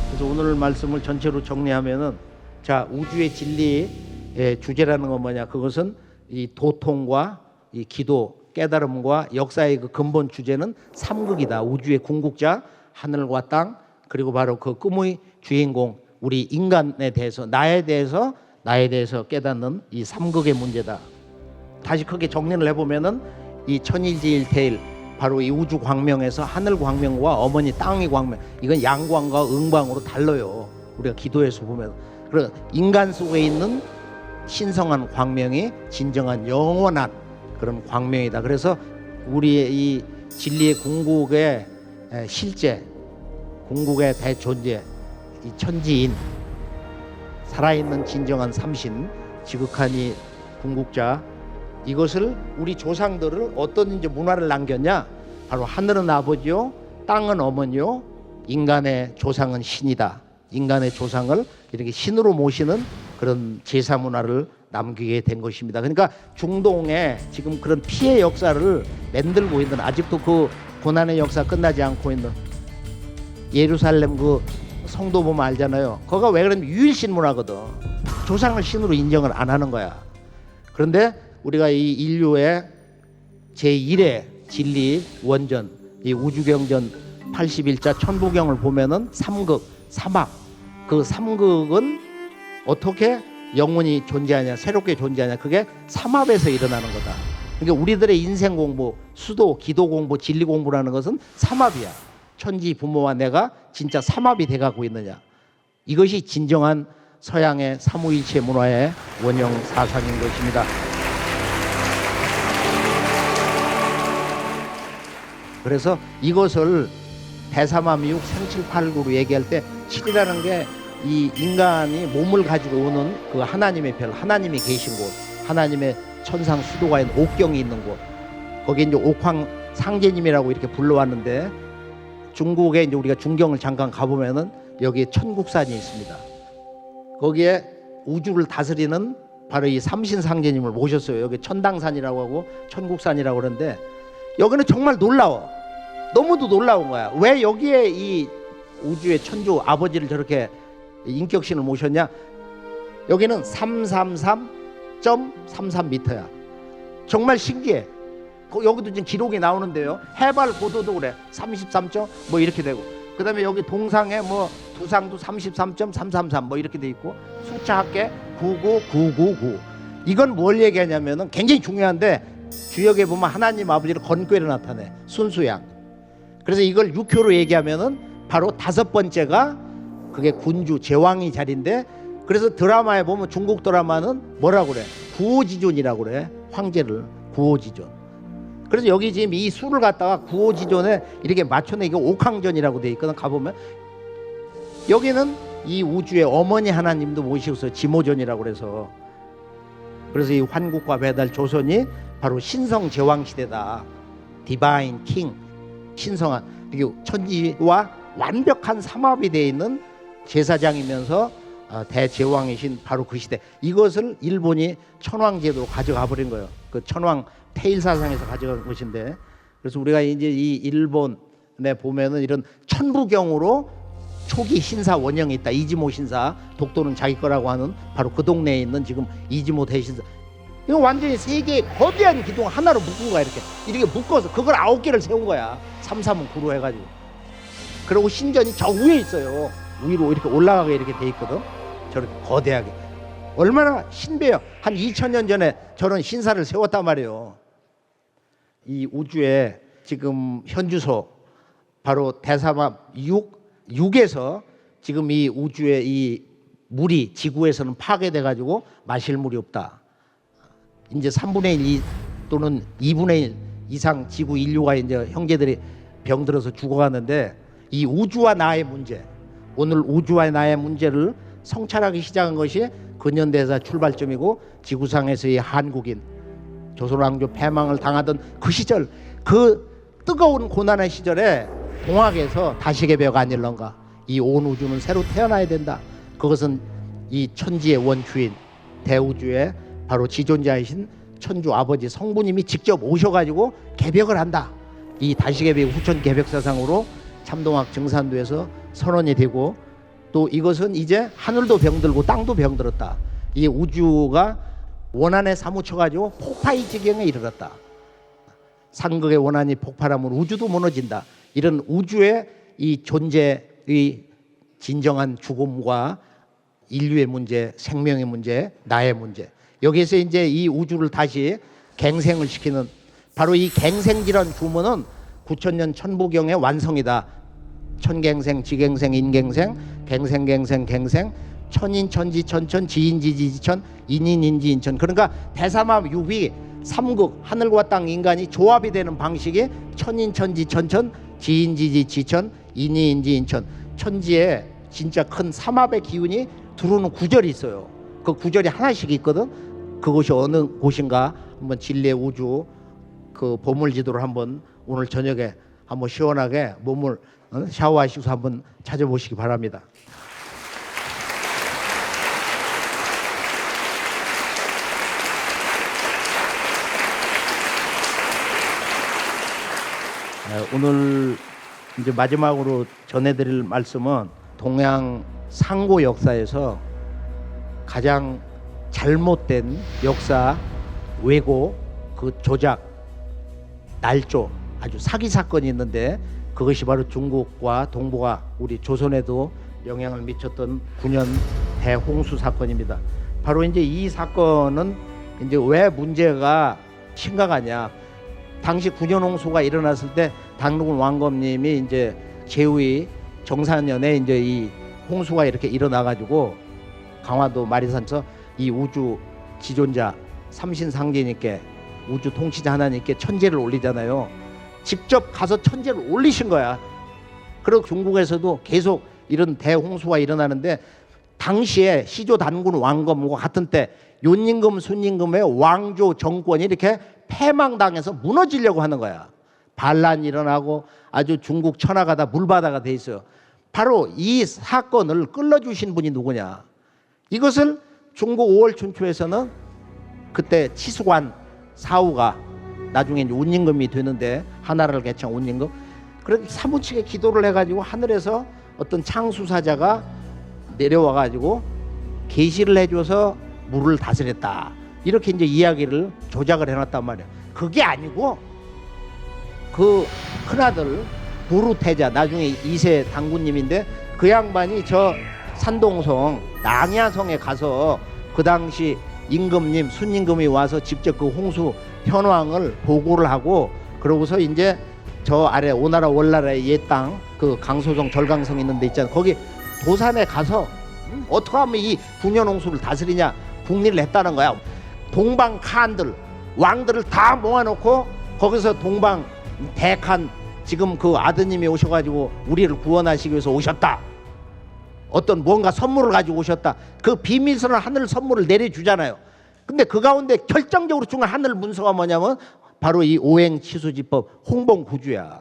그래서 오늘 말씀을 전체로 정리하면은, 자, 우주의 진리의 주제라는 건 뭐냐? 그것은 이 도통과 이 기도, 깨달음과 역사의 그 근본 주제는 삼극이다. 우주의 궁극자, 하늘과 땅, 그리고 바로 그 꿈의 주인공, 우리 인간에 대해서, 나에 대해서 깨닫는 이 삼극의 문제다. 다시 크게 정리를 해보면은, 이 천일지일태일, 바로 이 우주 광명에서 하늘 광명과 어머니 땅의 광명, 이건 양광과 음광으로 달라요. 우리가 기도에서 보면. 그리고 인간 속에 있는 신성한 광명이 진정한 영원한 그런 광명이다. 그래서 우리의 이 진리의 궁극의 실제, 궁극의 대존재, 이 천지인, 살아있는 진정한 삼신, 지극한 이 궁극자, 이것을 우리 조상들을 어떤 이제 문화를 남겼냐? 바로 하늘은 아버지요, 땅은 어머니요, 인간의 조상은 신이다. 인간의 조상을 이렇게 신으로 모시는 그런 제사 문화를 남기게 된 것입니다. 그러니까 중동에 지금 그런 피해 역사를 만들고 있는, 아직도 그 고난의 역사 끝나지 않고 있는 예루살렘 그 성도 보면 알잖아요. 거기가 왜 그러냐면 유일신 문화거든. 조상을 신으로 인정을 안 하는 거야. 그런데 우리가 이 인류의 제1의 진리 원전, 이 우주경전 81자 천부경을 보면은 삼극, 삼합, 그 삼극은 어떻게 영원히 존재하냐, 새롭게 존재하냐, 그게 삼합에서 일어나는 거다. 그러니까 우리들의 인생 공부, 수도, 기도 공부, 진리 공부라는 것은 삼합이야. 천지 부모와 내가 진짜 삼합이 돼가고 있느냐, 이것이 진정한 서양의 삼위일체 문화의 원형 사상인 것입니다. 그래서 이것을 대삼함이육 생칠팔구로 얘기할 때, 칠이라는 게 이 인간이 몸을 가지고 오는 그 하나님의 별, 하나님이 계신 곳, 하나님의 천상 수도가 있는 옥경이 있는 곳, 거기에 이제 옥황 상제님이라고 이렇게 불러왔는데, 중국에 이제 우리가 중경을 잠깐 가보면은 여기에 천국산이 있습니다. 거기에 우주를 다스리는 바로 이 삼신상제님을 모셨어요. 여기 천당산이라고 하고 천국산이라고 그러는데, 여기는 정말 놀라워. 너무도 놀라운 거야. 왜 여기에 이 우주의 천주 아버지를 저렇게 인격신을 모셨냐? 여기는 333.33m야. 정말 신기해. 여기도 지금 기록이 나오는데요. 해발 고도도 그래. 33. 뭐 이렇게 되고. 그다음에 여기 동상에 뭐 두상도 33.333 뭐 이렇게 돼 있고 숫자 합계 99999. 이건 뭘 얘기하냐면은 굉장히 중요한데 주역에 보면 하나님 아버지를 건괴로 나타내. 순수양. 그래서 이걸 육효로 얘기하면은 바로 5번째가 그게 군주 제왕이 자리인데, 그래서 드라마에 보면 중국 드라마는 뭐라고 그래? 구오지존이라고 그래. 황제를 구오지존. 그래서 여기 지금 이 수를 갖다가 구오지존에 이렇게 맞춰내기 옥황전이라고 돼 있거든. 가보면 여기는 이 우주의 어머니 하나님도 모시고서 지모존이라고 그래서, 그래서 이 환국과 배달 조선이 바로 신성 제왕 시대다. 디바인 킹, 신성한, 그리고 천지와 완벽한 삼합이 되어 있는 제사장이면서 대제왕이신 바로 그 시대. 이것을 일본이 천황제도로 가져가 버린 거예요. 그 천황 태일사상에서 가져간 것인데, 그래서 우리가 이제 이 일본에 보면은 이런 천부경으로 초기 신사 원형이 있다. 이지모 신사, 독도는 자기 거라고 하는 바로 그 동네에 있는 지금 이지모 대신사. 이거 완전히 세 개의 거대한 기둥 하나로 묶은 거야. 이렇게 묶어서 그걸 9개를 세운 거야. 3, 3은 9로 해가지고. 그리고 신전이 저 위에 있어요. 위로 이렇게 올라가게 이렇게 돼 있거든. 저렇게 거대하게. 얼마나 신비해요. 한 2000년 전에 저런 신사를 세웠단 말이에요. 이 우주에 지금 현주소 바로 대삼합 6에서 지금 이 우주의 이 물이 지구에서는 파괴돼 가지고 마실 물이 없다. 이제 3분의 1 또는 2분의 1 이상 지구 인류가 이제 형제들이 병들어서 죽어가는데, 이 우주와 나의 문제, 오늘 우주와 나의 문제를 성찰하기 시작한 것이 근현대사 출발점이고, 지구상에서의 한국인 조선왕조 패망을 당하던 그 시절, 그 뜨거운 고난의 시절에 동학에서 다시계배가 아닐런가. 이 온 우주는 새로 태어나야 된다. 그것은 이 천지의 원주인 대우주의 바로 지존자이신 천주 아버지 성부님이 직접 오셔가지고 개벽을 한다. 이 다시계배 후천 개벽사상으로 참동학 증산도에서 선언이 되고, 또 이것은 이제 하늘도 병들고 땅도 병들었다. 이 우주가 원한에 사무쳐가지고 폭파의 지경에 이르렀다. 상극의 원한이 폭발하면 우주도 무너진다. 이런 우주의 이 존재의 진정한 죽음과 인류의 문제, 생명의 문제, 나의 문제, 여기에서 이제 이 우주를 다시 갱생을 시키는 바로 이 갱생지란 주문은 9000년 천부경의 완성이다. 천갱생, 지갱생, 인갱생, 갱생, 천인, 천지, 천천, 지인지, 지지천, 인인, 인지, 인천. 그러니까 대삼합 6이 삼극, 하늘과 땅, 인간이 조합이 되는 방식이 천인, 천지, 천천, 지인지지, 지천, 인이, 인지, 인천. 천지에 진짜 큰 삼합의 기운이 들어오는 구절이 있어요. 그 구절이 하나씩 있거든. 그것이 어느 곳인가 한번 진리의 우주 그 보물지도를 한번 오늘 저녁에 한번 시원하게 몸을 샤워하시고서 한번 찾아보시기 바랍니다. 오늘 이제 마지막으로 전해드릴 말씀은 동양 상고 역사에서 가장 잘못된 역사 왜곡, 그 조작, 날조, 아주 사기 사건이 있는데, 그것이 바로 중국과 동북아 우리 조선에도 영향을 미쳤던 9년 대홍수 사건입니다. 바로 이제 이 사건은 이제 왜 문제가 심각하냐? 당시 9년 홍수가 일어났을 때 당루군 왕검님이 이제 제후의 정사년에 이제 이 홍수가 이렇게 일어나가지고 강화도 마리산서 이 우주 지존자 삼신상제님께, 우주 통치자 하나님께 천제를 올리잖아요. 직접 가서 천제를 올리신 거야. 그리고 중국에서도 계속 이런 대홍수가 일어나는데, 당시에 시조 단군 왕검과 같은 때 윤임금 순임금의 왕조 정권이 이렇게 패망당해서 무너지려고 하는 거야. 반란이 일어나고 아주 중국 천하가 다 물바다가 돼 있어요. 바로 이 사건을 끌어주신 분이 누구냐? 이것을 중국 5월 춘추에서는 그때 치수관 사후가 나중에 이제 운임금이 되는데, 하나라를 개창 운임금, 그렇게 사무치게 기도를 해가지고 하늘에서 어떤 창수사자가 내려와가지고 계시를 해줘서 물을 다스렸다. 이렇게 이제 이야기를 조작을 해놨단 말이야. 그게 아니고 그 큰아들 부르태자, 나중에 2세 당군님인데 그 양반이 저 산동성 낭야성에 가서 그 당시 임금님 순임금이 와서 직접 그 홍수 현황을 보고를 하고, 그러고서 이제 저 아래 오나라 월나라의 옛 땅 그 강소성 절강성 있는 데 있잖아. 거기 도산에 가서 어떻게 하면 이 군현홍수를 다스리냐 국리를 했다는 거야. 동방 칸들 왕들을 다 모아놓고 거기서 동방 대칸 지금 그 아드님이 오셔가지고 우리를 구원하시기 위해서 오셨다. 어떤 뭔가 선물을 가지고 오셨다. 그 비밀스러운 하늘 선물을 내려주잖아요. 근데 그 가운데 결정적으로 중요한 하늘 문서가 뭐냐면 바로 이 오행치수지법 홍봉구주야.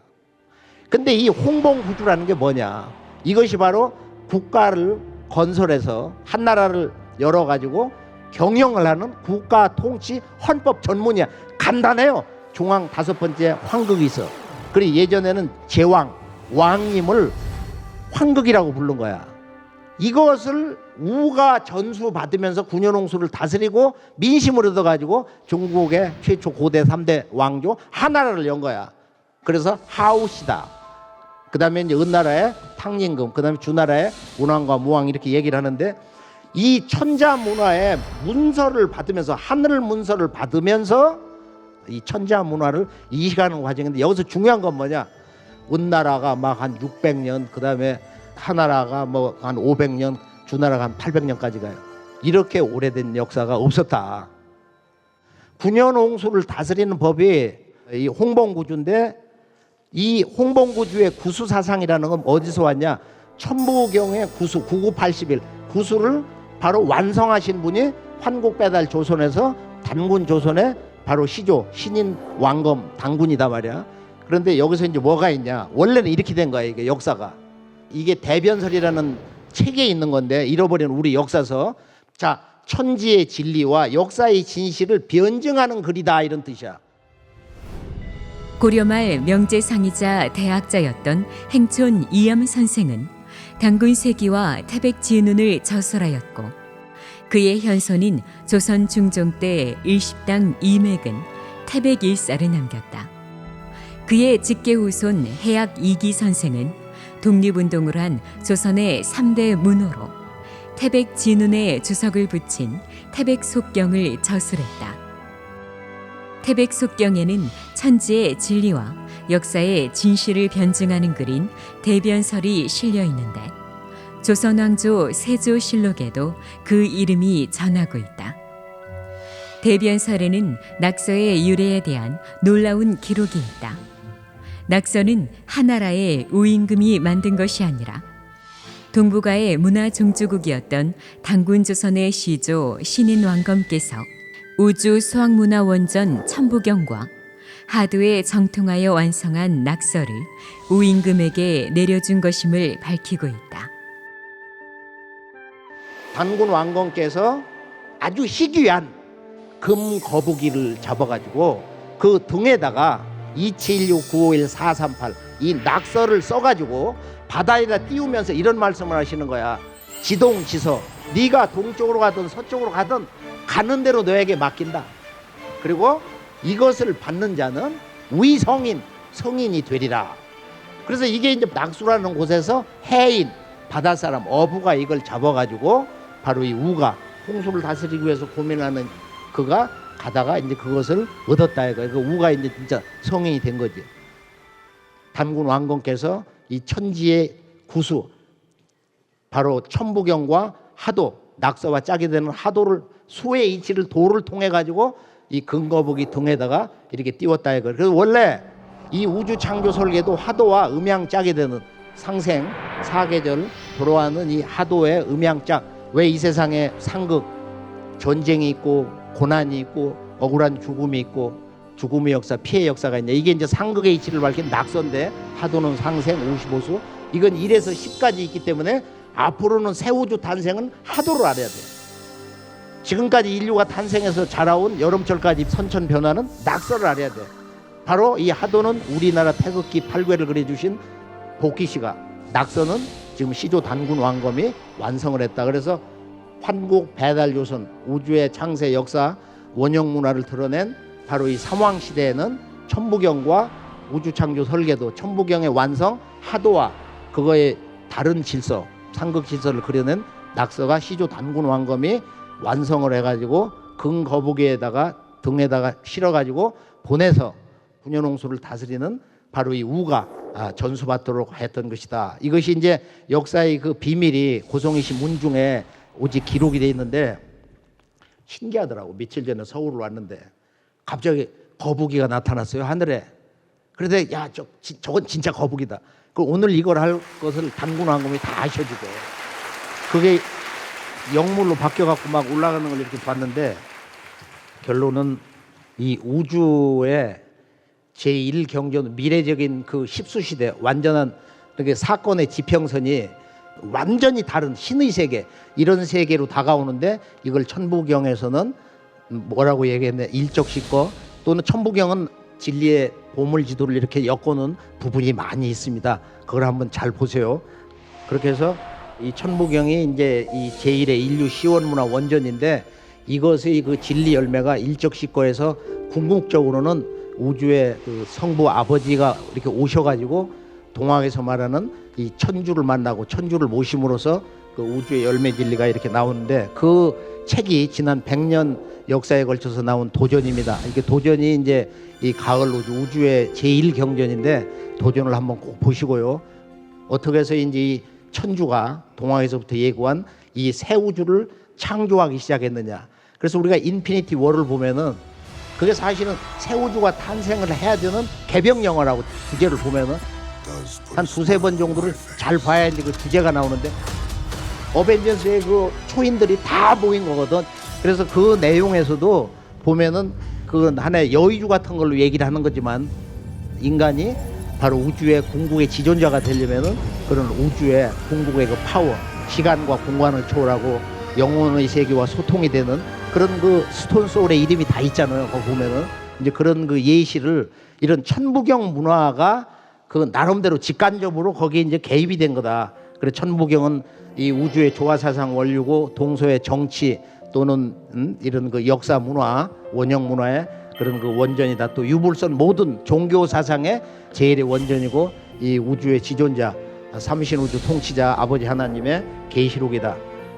근데 이 홍봉구주라는 게 뭐냐? 이것이 바로 국가를 건설해서 한 나라를 열어가지고 경영을 하는 국가 통치 헌법 전문이야. 간단해요. 중앙 5번째 황극이 있어. 그리고 예전에는 제왕, 왕님을 황극이라고 부른 거야. 이것을 우가 전수 받으면서 군현홍수를 다스리고 민심을 얻어가지고 중국의 최초 고대 3대 왕조 하나라를 연 거야. 그래서 하우시다. 그 다음에 이제 은나라의 탕림금, 그 다음에 주나라의 운왕과 무왕 이렇게 얘기를 하는데, 이 천자 문화의 문서를 받으면서 하늘 문서를 받으면서 이 천자 문화를 이식하는 과정인데, 여기서 중요한 건 뭐냐? 은나라가 막 한 600년, 그 다음에 하나라가 뭐 한 500년, 주나라가 한 800년까지 가요. 이렇게 오래된 역사가 없었다. 군현홍수를 다스리는 법이 이 홍봉구주인데, 이 홍봉구주의 구수사상이라는 건 어디서 왔냐? 천부경의 구수 9981 구수를 바로 완성하신 분이 환국배달 조선에서 단군 조선의 바로 시조 신인 왕검 당군이다 말이야. 그런데 여기서 이제 뭐가 있냐? 원래는 이렇게 된 거야. 이게 역사가. 이게 대변설이라는 책에 있는 건데, 잃어버린 우리 역사서. 자, 천지의 진리와 역사의 진실을 변증하는 글이다, 이런 뜻이야. 고려 말 명제상이자 대학자였던 행촌 이암 선생은 당군 세기와 태백 진운을 저술하였고, 그의 현손인 조선 중종 때 일십당 이맥은 태백 일사를 남겼다. 그의 직계 후손 해학 이기 선생은 독립운동을 한 조선의 3대 문호로 태백 진운의 주석을 붙인 태백 속경을 저술했다. 태백 속경에는 천지의 진리와 역사의 진실을 변증하는 글인 대변설이 실려 있는데, 조선 왕조 세조실록에도 그 이름이 전하고 있다. 대변설에는 낙서의 유래에 대한 놀라운 기록이 있다. 낙서는 하나라의 우임금이 만든 것이 아니라 동북아의 문화 종주국이었던 당군조선의 시조 신인 왕검께서 우주 수학문화 원전 천부경과 하도에 정통하여 완성한 낙서를 우임금에게 내려준 것임을 밝히고 있다. 단군 왕검께서 아주 희귀한 금 거북이를 잡아가지고 그 등에다가 2716951438 이 낙서를 써가지고 바다에다 띄우면서 이런 말씀을 하시는 거야. 지동지서, 네가 동쪽으로 가든 서쪽으로 가든 가는 대로 너에게 맡긴다. 그리고 이것을 받는 자는 위성인, 성인이 되리라. 그래서 이게 이제 낙수라는 곳에서 해인, 바다사람, 어부가 이걸 잡아가지고 바로 이 우가 홍수를 다스리기 위해서 고민하는 그가 가다가 이제 그것을 얻었다 이거예요. 그 우가 이제 진짜 성인이 된 거지. 단군 왕건께서 이 천지의 구수, 바로 천부경과 하도, 낙서와 짝이 되는 하도를 수의 이치를 도를 통해 가지고 이 금거북이 등에다가 이렇게 띄웠다 이거예요. 그래서 원래 이 우주 창조 설계도 하도와 음양 짝이 되는 상생, 사계절 돌아가는 이 하도의 음양 짝. 왜 이 세상에 상극, 전쟁이 있고 고난이 있고 억울한 죽음이 있고 죽음의 역사, 피해 역사가 있냐. 이게 이제 상극의 이치를 밝힌 낙서인데, 하도는 상생 55수, 이건 1에서 10까지 있기 때문에 앞으로는 새 우주 탄생은 하도를 알아야 돼. 지금까지 인류가 탄생해서 자라온 여름철까지 선천 변화는 낙서를 알아야 돼. 바로 이 하도는 우리나라 태극기 8궤를 그려주신 복희 씨가, 낙서는 지금 시조 단군 왕검이 완성을 했다. 그래서 환국 배달조선 우주의 창세 역사 원형 문화를 드러낸 바로 이 삼왕 시대에는 천부경과 우주창조 설계도, 천부경의 완성, 하도와 그거의 다른 질서, 상극 질서를 그려낸 낙서가 시조 단군 왕검이 완성을 해가지고 금거북이에다가 등에다가 실어가지고 보내서 군현홍수를 다스리는 바로 이 우가 전수받도록 했던 것이다. 이것이 이제 역사의 그 비밀이 고송이시 문중에 오직 기록이 돼 있는데 신기하더라고. 며칠 전에 서울을 왔는데 갑자기 거북이가 나타났어요, 하늘에. 그런데 야, 저건 진짜 거북이다. 그 오늘 이걸 할 것을 단군 왕검이 다 하셔주고 그게 영물로 바뀌어갖고 막 올라가는 걸 이렇게 봤는데 결론은 이 우주의 제1경전 미래적인 그 십수시대 완전한 이렇게 사건의 지평선이 완전히 다른 신의 세계, 이런 세계로 다가오는데 이걸 천부경에서는 뭐라고 얘기했네, 일적시거 또는 천부경은 진리의 보물지도를 이렇게 엮어놓은 부분이 많이 있습니다. 그걸 한번 잘 보세요. 그렇게 해서 이 천부경이 이제 이 제1의 인류 시원문화 원전인데 이것의 그 진리 열매가 일적시거에서 궁극적으로는 우주의 그 성부 아버지가 이렇게 오셔가지고 동학에서 말하는 이 천주를 만나고 천주를 모심으로써 그 우주의 열매 진리가 이렇게 나오는데 그 책이 지난 100년 역사에 걸쳐서 나온 도전입니다. 이게 도전이 이제 이 가을 우주의 제1경전인데 도전을 한번 꼭 보시고요. 어떻게 해서 이제 이 천주가 동학에서부터 예고한 이 새 우주를 창조하기 시작했느냐. 그래서 우리가 인피니티 워를 보면은 그게 사실은 새 우주가 탄생을 해야 되는 개벽 영화라고 주제를 보면은 한 두세 번 정도를 잘 봐야 이제 그 주제가 나오는데 어벤져스의 그 초인들이 다 모인 거거든. 그래서 그 내용에서도 보면은 그 하나의 여의주 같은 걸로 얘기를 하는 거지만 인간이 바로 우주의 궁극의 지존자가 되려면은 그런 우주의 궁극의 그 파워, 시간과 공간을 초월하고 영혼의 세계와 소통이 되는 그런 그 스톤 소울의 이름이 다 있잖아요. 거기 보면은 이제 그런 그 예시를 이런 천부경 문화가 그 나름대로 직관적으로 거기에 이제 개입이 된 거다. 그래 천부경은 이 우주의 조화사상 원류고 동서의 정치 또는 이런 그 역사 문화, 원형 문화의 그런 그 원전이다. 또 유불선 모든 종교 사상의 제일의 원전이고 이 우주의 지존자, 삼신우주 통치자 아버지 하나님의 계시록이다.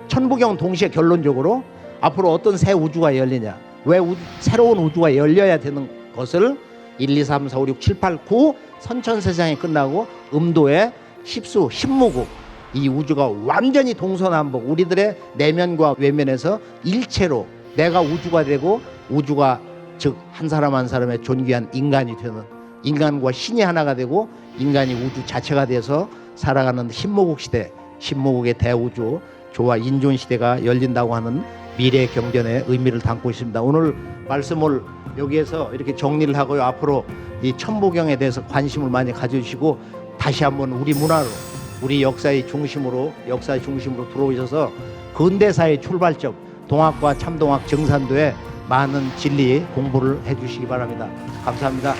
천부경은 동시에 결론적으로 앞으로 어떤 새 우주가 열리냐, 왜 새로운 우주가 열려야 되는 것을 1, 2, 3, 4, 5, 6, 7, 8, 9 선천세상이 끝나고 음도의 십수, 십무국 이 우주가 완전히 동서남북 우리들의 내면과 외면에서 일체로 내가 우주가 되고 우주가 즉 한 사람 한 사람의 존귀한 인간이 되는, 인간과 신이 하나가 되고 인간이 우주 자체가 돼서 살아가는 신무국 시대, 신무국의 대우주 조화 인존 시대가 열린다고 하는 미래 경전의 의미를 담고 있습니다. 오늘 말씀을 여기에서 이렇게 정리를 하고요. 앞으로 이 천부경에 대해서 관심을 많이 가져주시고 다시 한번 우리 문화로, 우리 역사의 중심으로 들어오셔서 근대사의 출발점 동학과 참동학 정산도에 많은 진리 공부를 해주시기 바랍니다. 감사합니다.